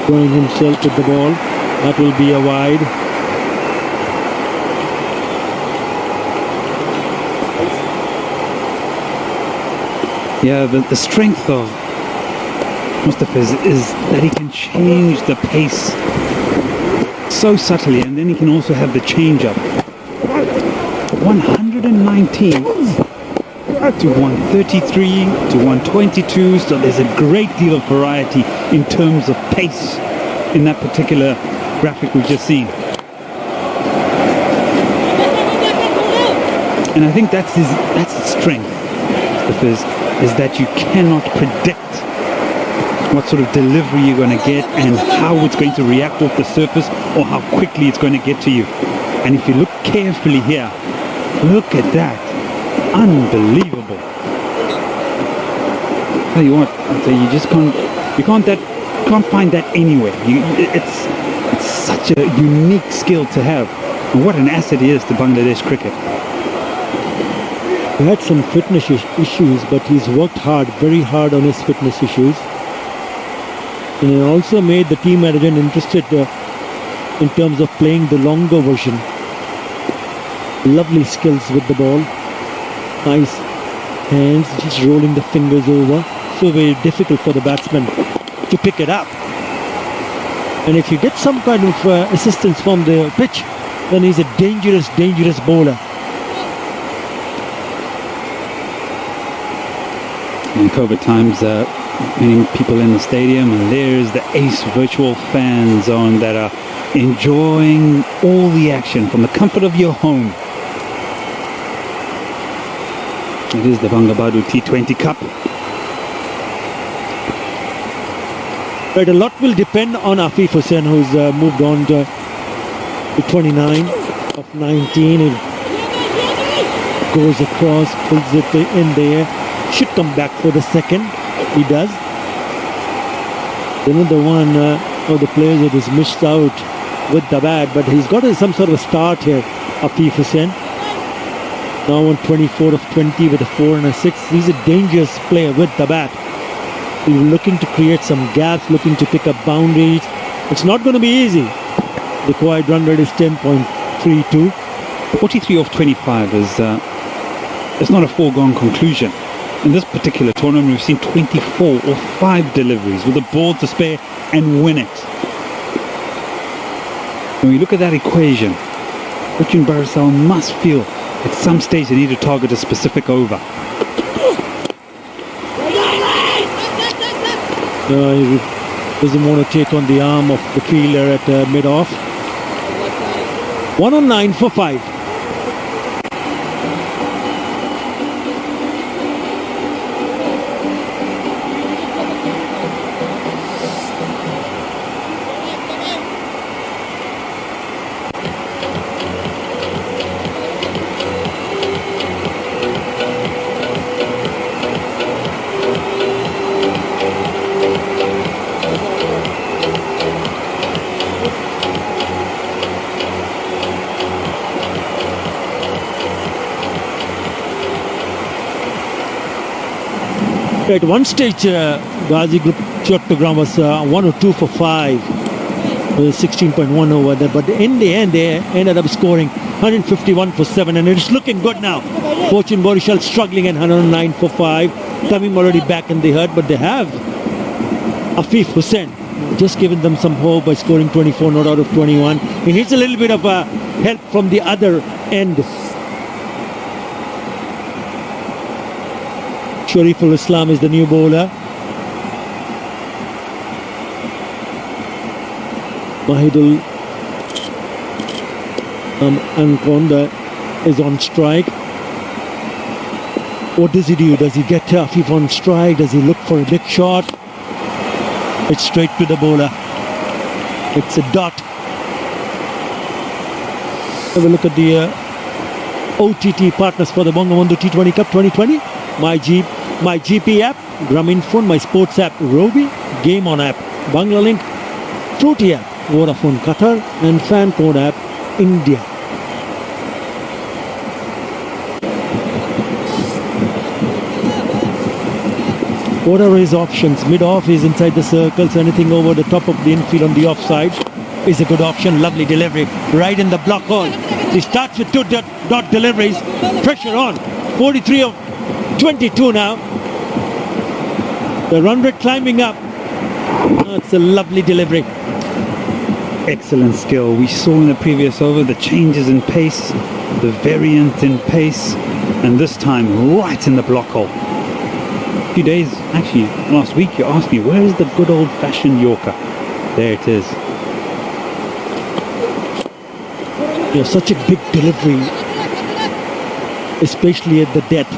throwing himself with the ball. That will be a wide. Yeah, the strength of Mustafa is that he can change the pace so subtly, and then he can also have the change-up. 119 to 133 to 122, so there's a great deal of variety in terms of pace in that particular graphic we've just seen. And I think that's his strength, is that you cannot predict what sort of delivery you're going to get and how it's going to react off the surface or how quickly it's going to get to you. And if you look carefully here, look at that. Unbelievable. Tell you what, you just can't find that anywhere. It's such a unique skill to have. And what an asset he is to Bangladesh cricket. He had some fitness issues, but he's worked hard, very hard on his fitness issues. And he also made the team management interested in terms of playing the longer version. Lovely skills with the ball. Nice hands, just rolling the fingers over. So very difficult for the batsman to pick it up. And if you get some kind of assistance from the pitch, then he's a dangerous, dangerous bowler. In COVID times, many people in the stadium, and there's the Ace virtual fan zone that are enjoying all the action from the comfort of your home. It is the Bangabadhu T20 Cup. Right, a lot will depend on Afif Hussain, who's moved on to 29 of 19. He goes across, pulls it in there. Should come back for the second. He does. Another one of the players that is missed out with the bat, but he's got some sort of a start here, Afif Hussain. Now on 24 of 20 with a 4 and a 6. He's a dangerous player with the bat. He's looking to create some gaps, looking to pick up boundaries. It's not going to be easy. The required run rate is 10.32. 43 of 25 is it's not a foregone conclusion. In this particular tournament, we've seen 24 or 5 deliveries with a ball to spare and win it. When we look at that equation, Fortune Barishal must feel at some stage they need to target a specific over. He doesn't want to take on the arm of the fielder at mid-off. 1 on 9 for 5. At one stage, Ghazi Group Chattogram was 1 or 2 for 5 with 16.1 over there. But in the end, they ended up scoring 151 for 7. And it's looking good now. Fortune Barishal struggling at 109 for 5. Tamim already back in the herd, but they have Afif Hussain just giving them some hope by scoring 24 not out of 21. He needs a little bit of help from the other end. Shariful Islam is the new bowler. Mahidul Ankonda is on strike. What does he do? Does he get Afif on strike? Does he look for a big shot? It's straight to the bowler. It's a dot. Have a look at the OTT partners for the Bangabandhu T20 Cup 2020. My GP app, Grameenphone, my sports app, Robi, Game On app, Banglalink, Fruity app, Vodafone Qatar, and Fan Code app, India. Whatever his options, mid-off is inside the circles, anything over the top of the infield on the offside is a good option. Lovely delivery, right in the block hole. He starts with two dot deliveries, pressure on, 43 of 22 now. The run rate climbing up. It's a lovely delivery. Excellent skill. We saw in the previous over the changes in pace, the variant in pace, and this time right in the block hole. A few days, actually last week, you asked me, where is the good old-fashioned Yorker? There it is. Such a big delivery, especially at the death.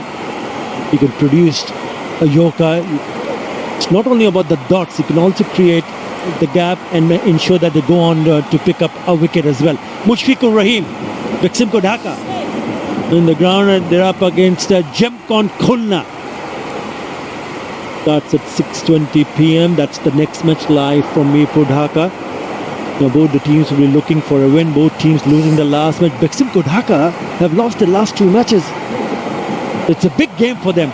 You can produce a Yorker. It's not only about the dots, you can also create the gap and ensure that they go on to pick up a wicket as well. Mushfiqur Rahim, Viksim ko Dhaka in the ground, and they're up against Jemkon Khulna. That's at 6:20 p.m. That's the next match live from Mirpur Dhaka. Now both the teams will be looking for a win. Both teams losing the last match. Viksim ko Dhaka have lost the last two matches. It's a big game for them.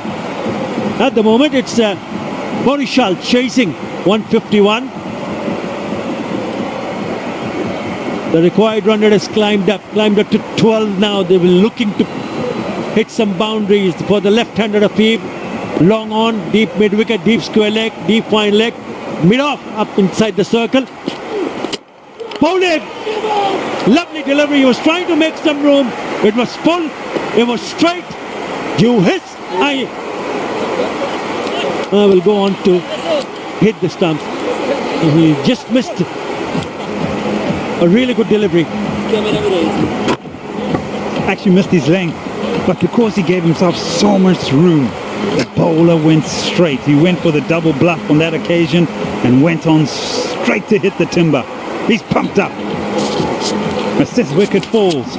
At the moment, it's Barishal chasing 151. The required run rate has climbed up to 12 now. They will looking to hit some boundaries for the left-hander Afib. Long on, deep mid-wicket, deep square leg, deep fine leg, mid-off, up inside the circle. Bowling! Lovely delivery. He was trying to make some room. It was full. It was straight. You hit. I will go on to hit the stump. He just missed it. A really good delivery. Actually missed his length, but because he gave himself so much room, the bowler went straight. He went for the double bluff on that occasion and went on straight to hit the timber. He's pumped up. As this wicket falls,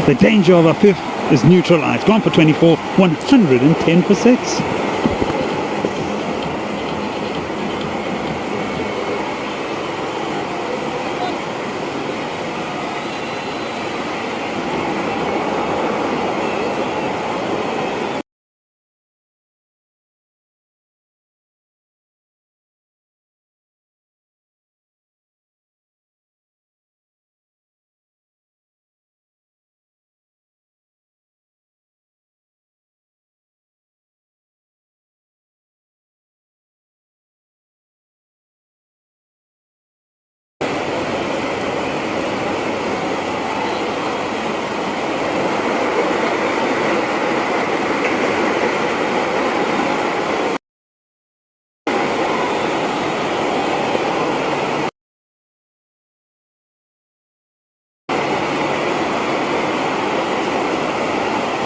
the danger of a fifth is neutralized. Gone for 24, 110 for 6.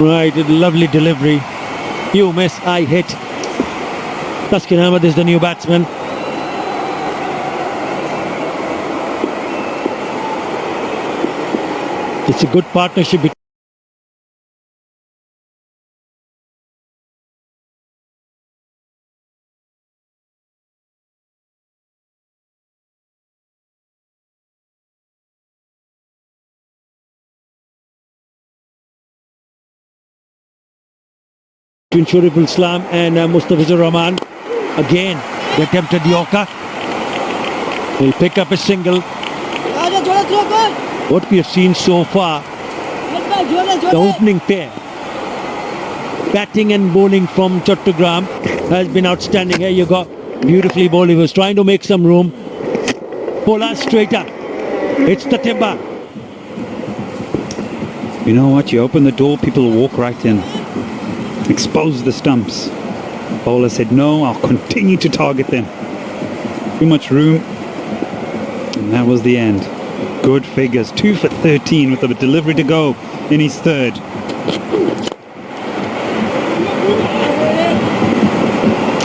Right, a lovely delivery. You miss, I hit. Taskin Ahmed is the new batsman. It's a good partnership between Shuriful Islam and Mustafizur Rahman. Again, they attempted Yorker. He'll pick up a single. What we have seen so far, the opening pair, batting and bowling from Chattogram, has been outstanding. Here you go, beautifully bowled. He was trying to make some room. Pola straight up. It's the timber. You know what? You open the door, people will walk right in. Expose the stumps. Bowler said, no, I'll continue to target them. Too much room. And that was the end. Good figures. 2 for 13 with a delivery to go in his third.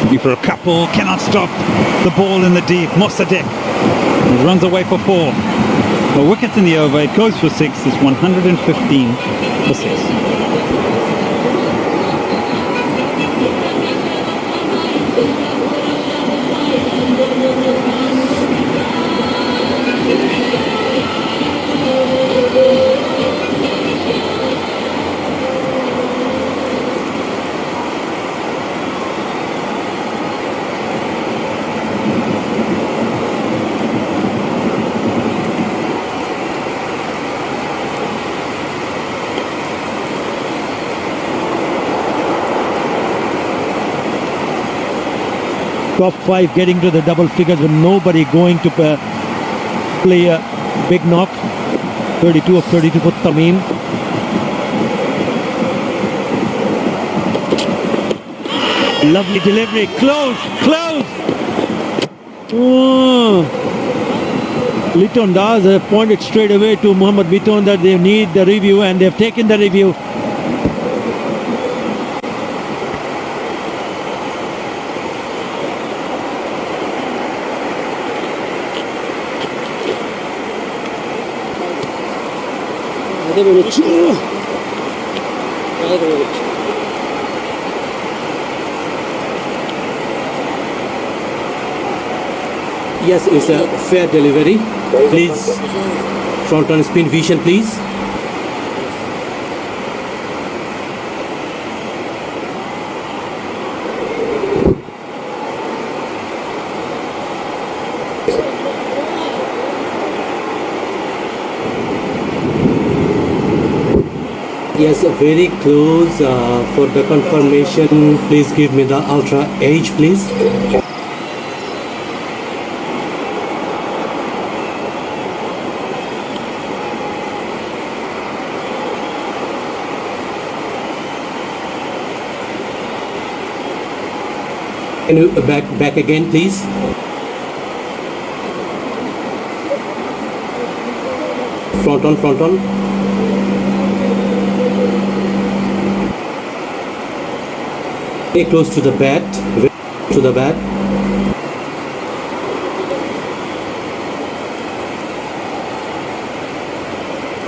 Looking for a couple. Cannot stop the ball in the deep. Mossadegh runs away for 4. A wicket in the over. It goes for 6. It's 115 for 6. top 5 getting to the double figures with nobody going to play a big knock. 32 of 32 for Tamim. Lovely delivery. Close. Oh. Liton Das pointed straight away to Mohammad Biton that they need the review, and they've taken the review. Yes, it's a fair delivery. Please, front on spin vision, please. Yes, very close. For the confirmation, please give me the ultra age, please. Can you back again, please? Front on. Very close to the bat.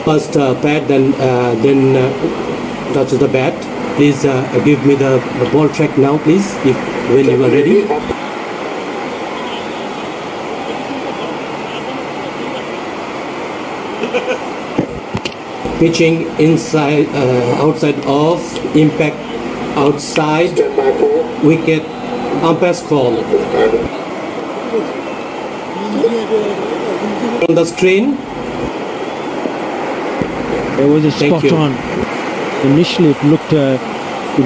First pad, then touches the bat. Please give me the ball track now, please, when you are ready. Pitching inside, outside off, impact outside, wicket, umpire's call. On the screen. It was a spot on. Initially it looked to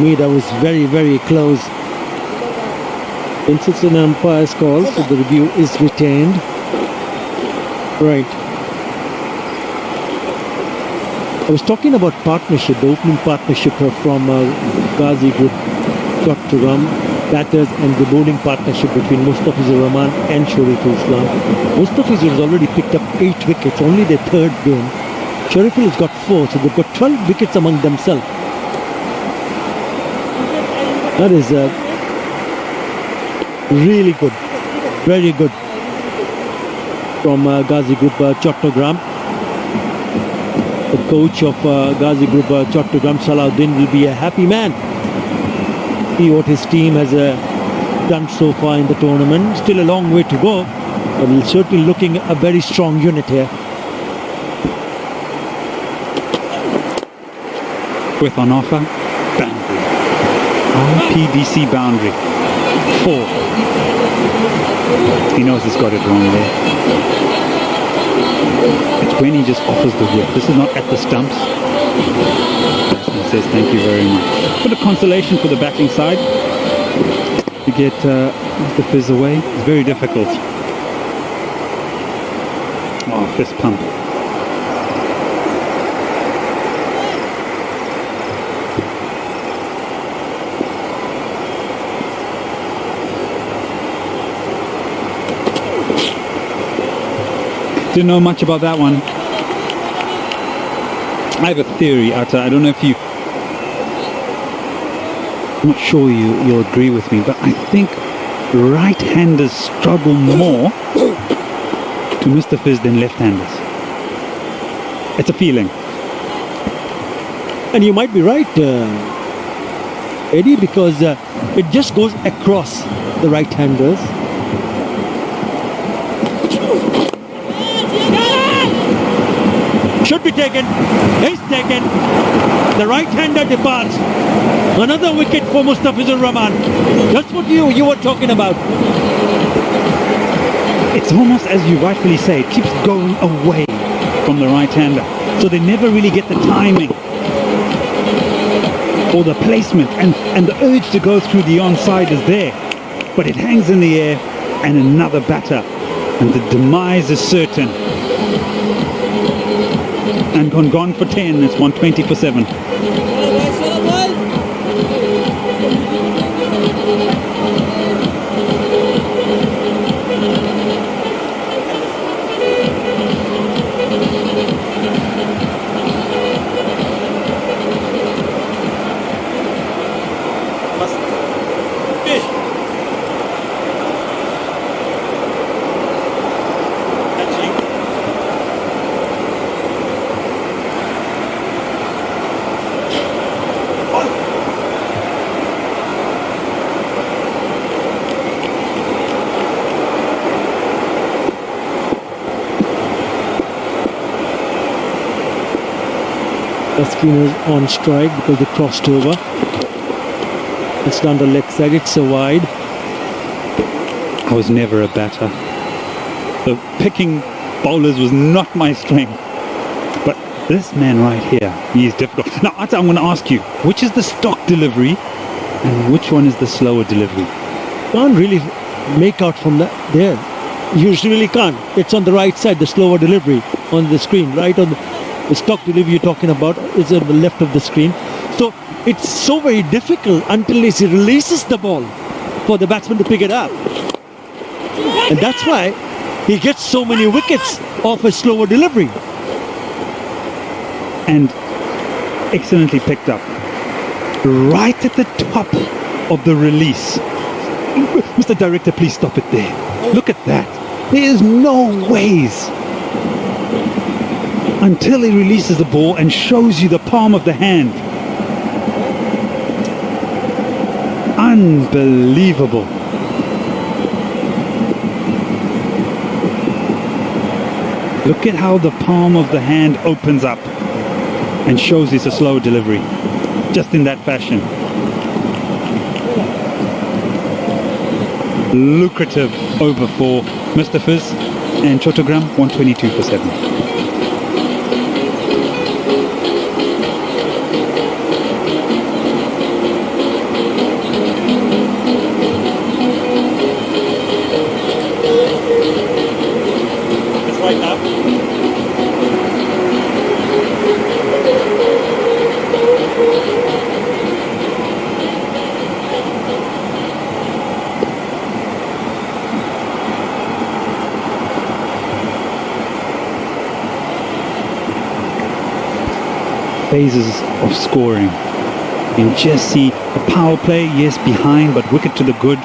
me that was very, very close. Since it's an umpire's call, so the review is retained. Right. I was talking about partnership, the opening partnership from Ghazi Group, Chattogram batters, and the bowling partnership between Mustafizur Rahman and Shariful Islam. Mustafizur has already picked up 8 wickets, only their third game. Shariful has got 4, so they've got 12 wickets among themselves. That is really good, very good from Ghazi Group Chattogram. The coach of Ghazi Group Chattogram, Salahuddin, will be a happy man. See what his team has done so far in the tournament. Still a long way to go, but he's certainly looking a very strong unit here. With on offer, boundary. PVC boundary. 4. He knows he's got it wrong there. It's when he just offers the whip. This is not at the stumps. He says thank you very much. Bit of consolation for the batting side to get the fizz away. It's very difficult. Oh, fist pump. Didn't know much about that one. I have a theory, Atta. I don't know if I'm not sure you'll agree with me, but I think right-handers struggle more to miss the fizz than left-handers. It's a feeling. And you might be right, Eddie, because it just goes across the right-handers. Should be taken. Is taken. The right-hander departs. Another wicket for Mustafizur Rahman. That's what you were talking about. It's almost as you rightfully say, it keeps going away from the right-hander. So they never really get the timing or the placement, and the urge to go through the onside is there. but it hangs in the air, and another batter, and the demise is certain. And gone for 10, it's 120 for 7. The spinner's on strike because they crossed over. It's down the leg side, it's a wide. I was never a batter. The picking bowlers was not my strength. But this man right here, he is difficult. Now, Atta, I'm going to ask you, which is the stock delivery and which one is the slower delivery? Can't really make out from that there. You really can't. It's on the right side, the slower delivery on the screen, right on the stock delivery you're talking about is on the left of the screen. So it's so very difficult until he releases the ball for the batsman to pick it up. And that's why he gets so many wickets off a slower delivery. And excellently picked up. Right at the top of the release. Mr. Director, please stop it there. Look at that. There is no ways until he releases the ball and shows you the palm of the hand. Unbelievable. Look at how the palm of the hand opens up and shows it's a slow delivery. Just in that fashion. Lucrative over for Mr. Fizz and Chattogram, 122 for 7. Phases of scoring. You can just see a power play, yes, behind, but wicket to the good.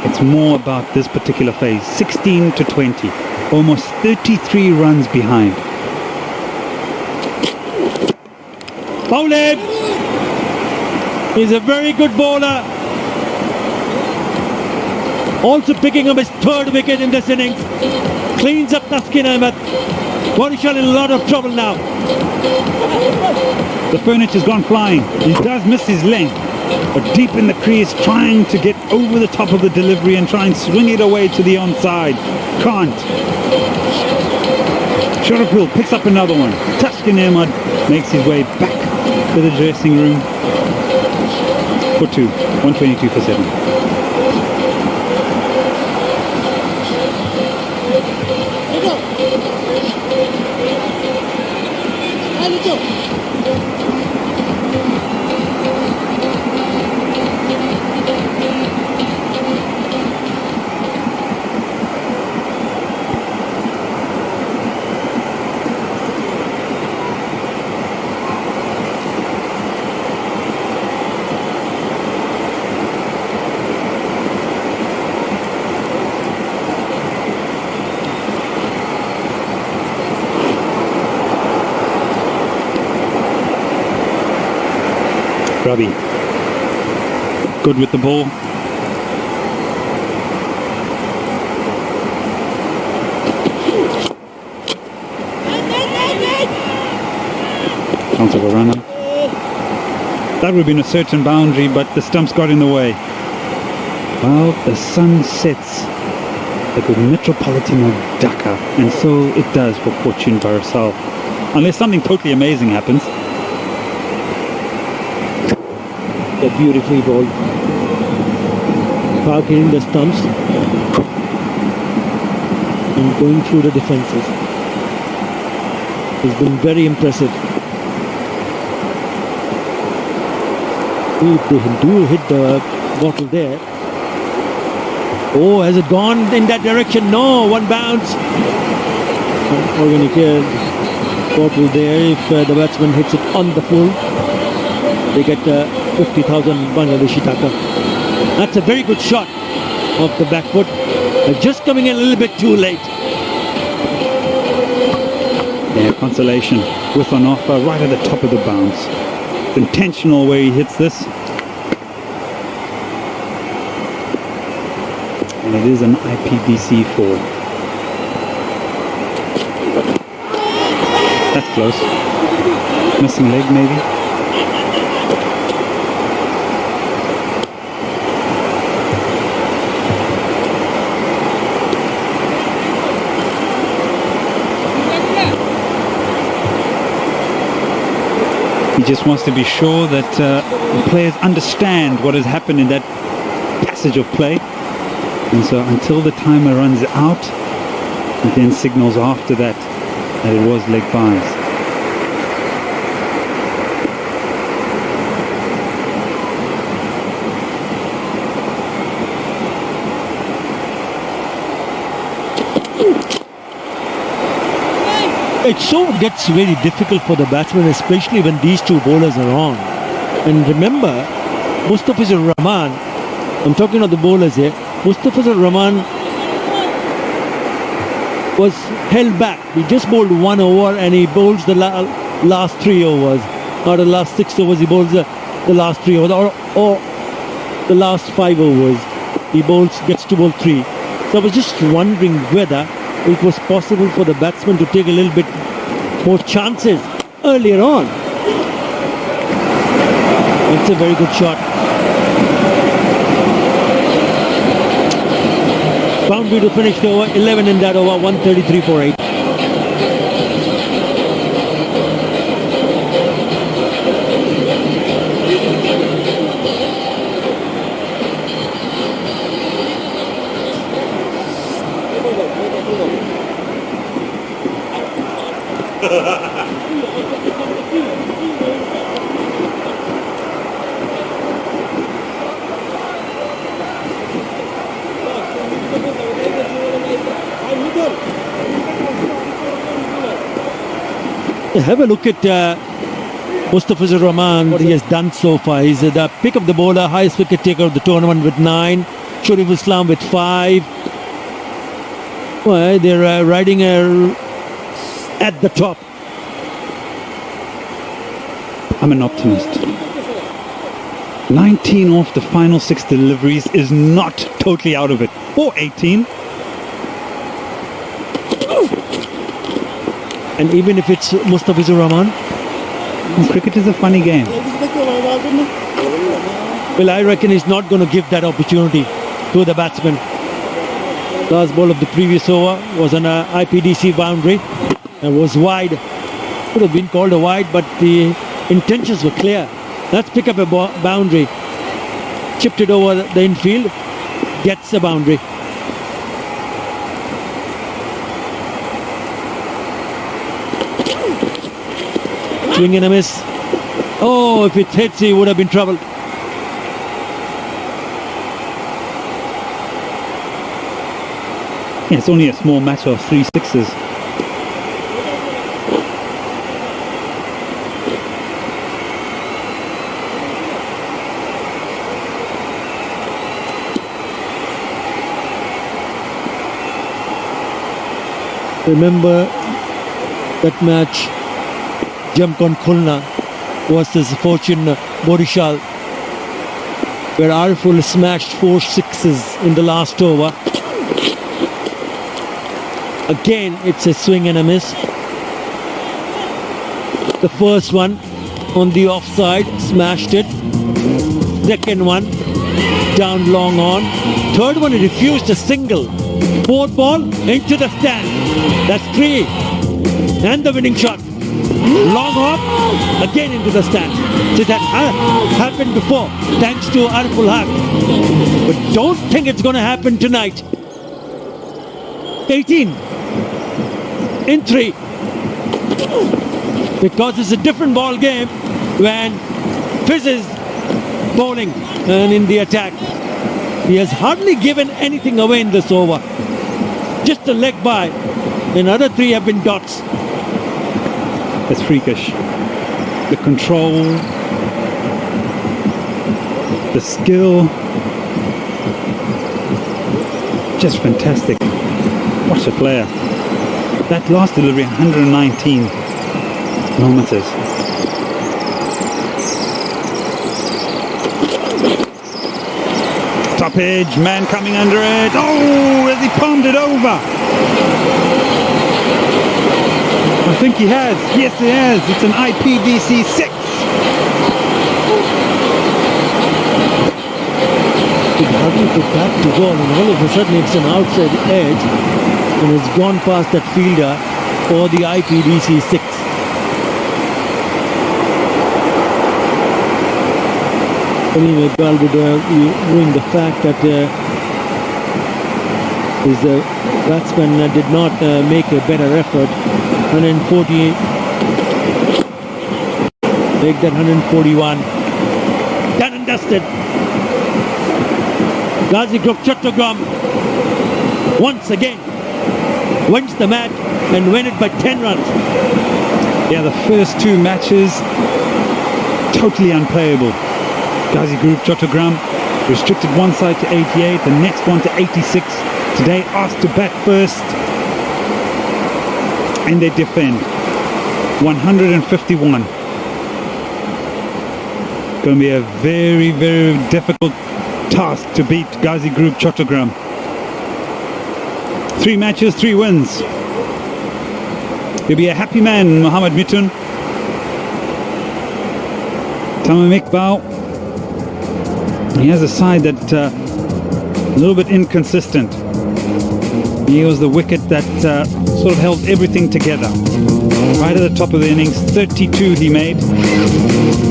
It's more about this particular phase. 16 to 20. Almost 33 runs behind. Bowled! He's a very good bowler. Also picking up his third wicket in this innings. Cleans up Taskin Ahmed. Barishal in a lot of trouble now. The furniture's gone flying. He does miss his length, but deep in the crease, trying to get over the top of the delivery and try and swing it away to the onside. Can't. Sharafil picks up another one. Taskin Ahmed makes his way back to the dressing room for 2. 122 for 7. Ravi. Good with the ball. Chance of a runner. That would have been a certain boundary, but the stumps got in the way. Well, the sun sets at the Metropolitan of Dhaka, and so it does for Fortune Barishal. Unless something totally amazing happens. Beautifully bowled. Park hitting the stumps and going through the defenses. He's been very impressive. If they do hit the bottle there. Oh, has it gone in that direction? No, one bounce. Organic bottle there. If the batsman hits it on the full, they get 50,000 Bangladeshi taka. That's a very good shot off the back foot. Just coming in a little bit too late. Yeah, consolation with an offer right at the top of the bounce. It's intentional where he hits this. And it is an IPBC 4. That's close. Missing leg maybe. He just wants to be sure that the players understand what has happened in that passage of play. And so until the timer runs out, he then signals after that that it was leg byes. It so gets very difficult for the batsman, especially when these two bowlers are on. And remember, Mustafizur Rahman, I'm talking of the bowlers here, Mustafizur Rahman was held back. He just bowled 1 over and he bowls the last 3 overs. Or the last 6 overs, he bowls the last 3 overs. Or the last 5 overs, he gets to bowl 3. So I was just wondering whether it was possible for the batsman to take a little bit more chances earlier on. It's a very good shot. Boundary to finish the over, 11 in that over, 133 for 8. Have a look at Mustafizur Rahman, what he has done so far. He's the pick of the bowler, highest wicket taker of the tournament with 9, Sharif Islam with 5. Well, they're riding at the top. I'm an optimist. 19 off the final 6 deliveries is not totally out of it. Or 18. And even if it's Mustafizur Rahman? Cricket is a funny game. Well, I reckon he's not going to give that opportunity to the batsman. Last ball of the previous over was an IPDC boundary and was wide. Could have been called a wide, but the intentions were clear. Let's pick up a boundary. Chipped it over the infield, gets a boundary. Swing and a miss. Oh, if it hits, he would have been trouble. Yeah, it's only a small matter of 3 sixes. Remember that match, Jamkon Khulna versus Fortune Barishal, where Ariful smashed 4 sixes in the last over. Again, it's a swing and a miss. The first one on the offside, smashed it. Second one, down long on. Third one, he refused a single. Fourth ball, into the stand. That's 3. And the winning shot. long hop, again into the stands. So that happened before, thanks to Arful Haq. But don't think it's going to happen tonight. 18 in 3. Because it's a different ball game when Fizz is bowling and in the attack. He has hardly given anything away in this over. Just a leg by. And other 3 have been dots. That's freakish. The control, the skill, just fantastic. What a player. That last delivery, 119 kilometers. Top edge, man coming under it. Oh, as he palmed it over. I think he has. Yes, he has. It's an IPVC 6. It hardly took that to go, and all of a sudden it's an outside edge, and it's gone past that fielder or the IPVC 6. Anyway, Belvedere ruined the fact that his batsman did not make a better effort. 148. Make that 141. Done and dusted. Ghazi Group Chattogram once again wins the match and win it by 10 runs. Yeah, the first 2 matches totally unplayable. Ghazi Group Chattogram restricted one side to 88, the next one to 86. Today asked to bat first, and they defend 151. Going to be a very, very difficult task to beat Ghazi Group Chattogram. 3 matches, 3 wins. He'll be a happy man, Mohammed Mitun. Tamim Iqbal. He has a side that a little bit inconsistent. He was the wicket that sort of held everything together. Right at the top of the innings, 32 he made,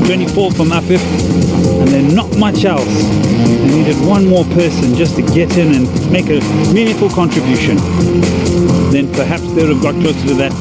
24 from Afif, and then not much else. They needed one more person just to get in and make a meaningful contribution. Then perhaps they would have got closer to that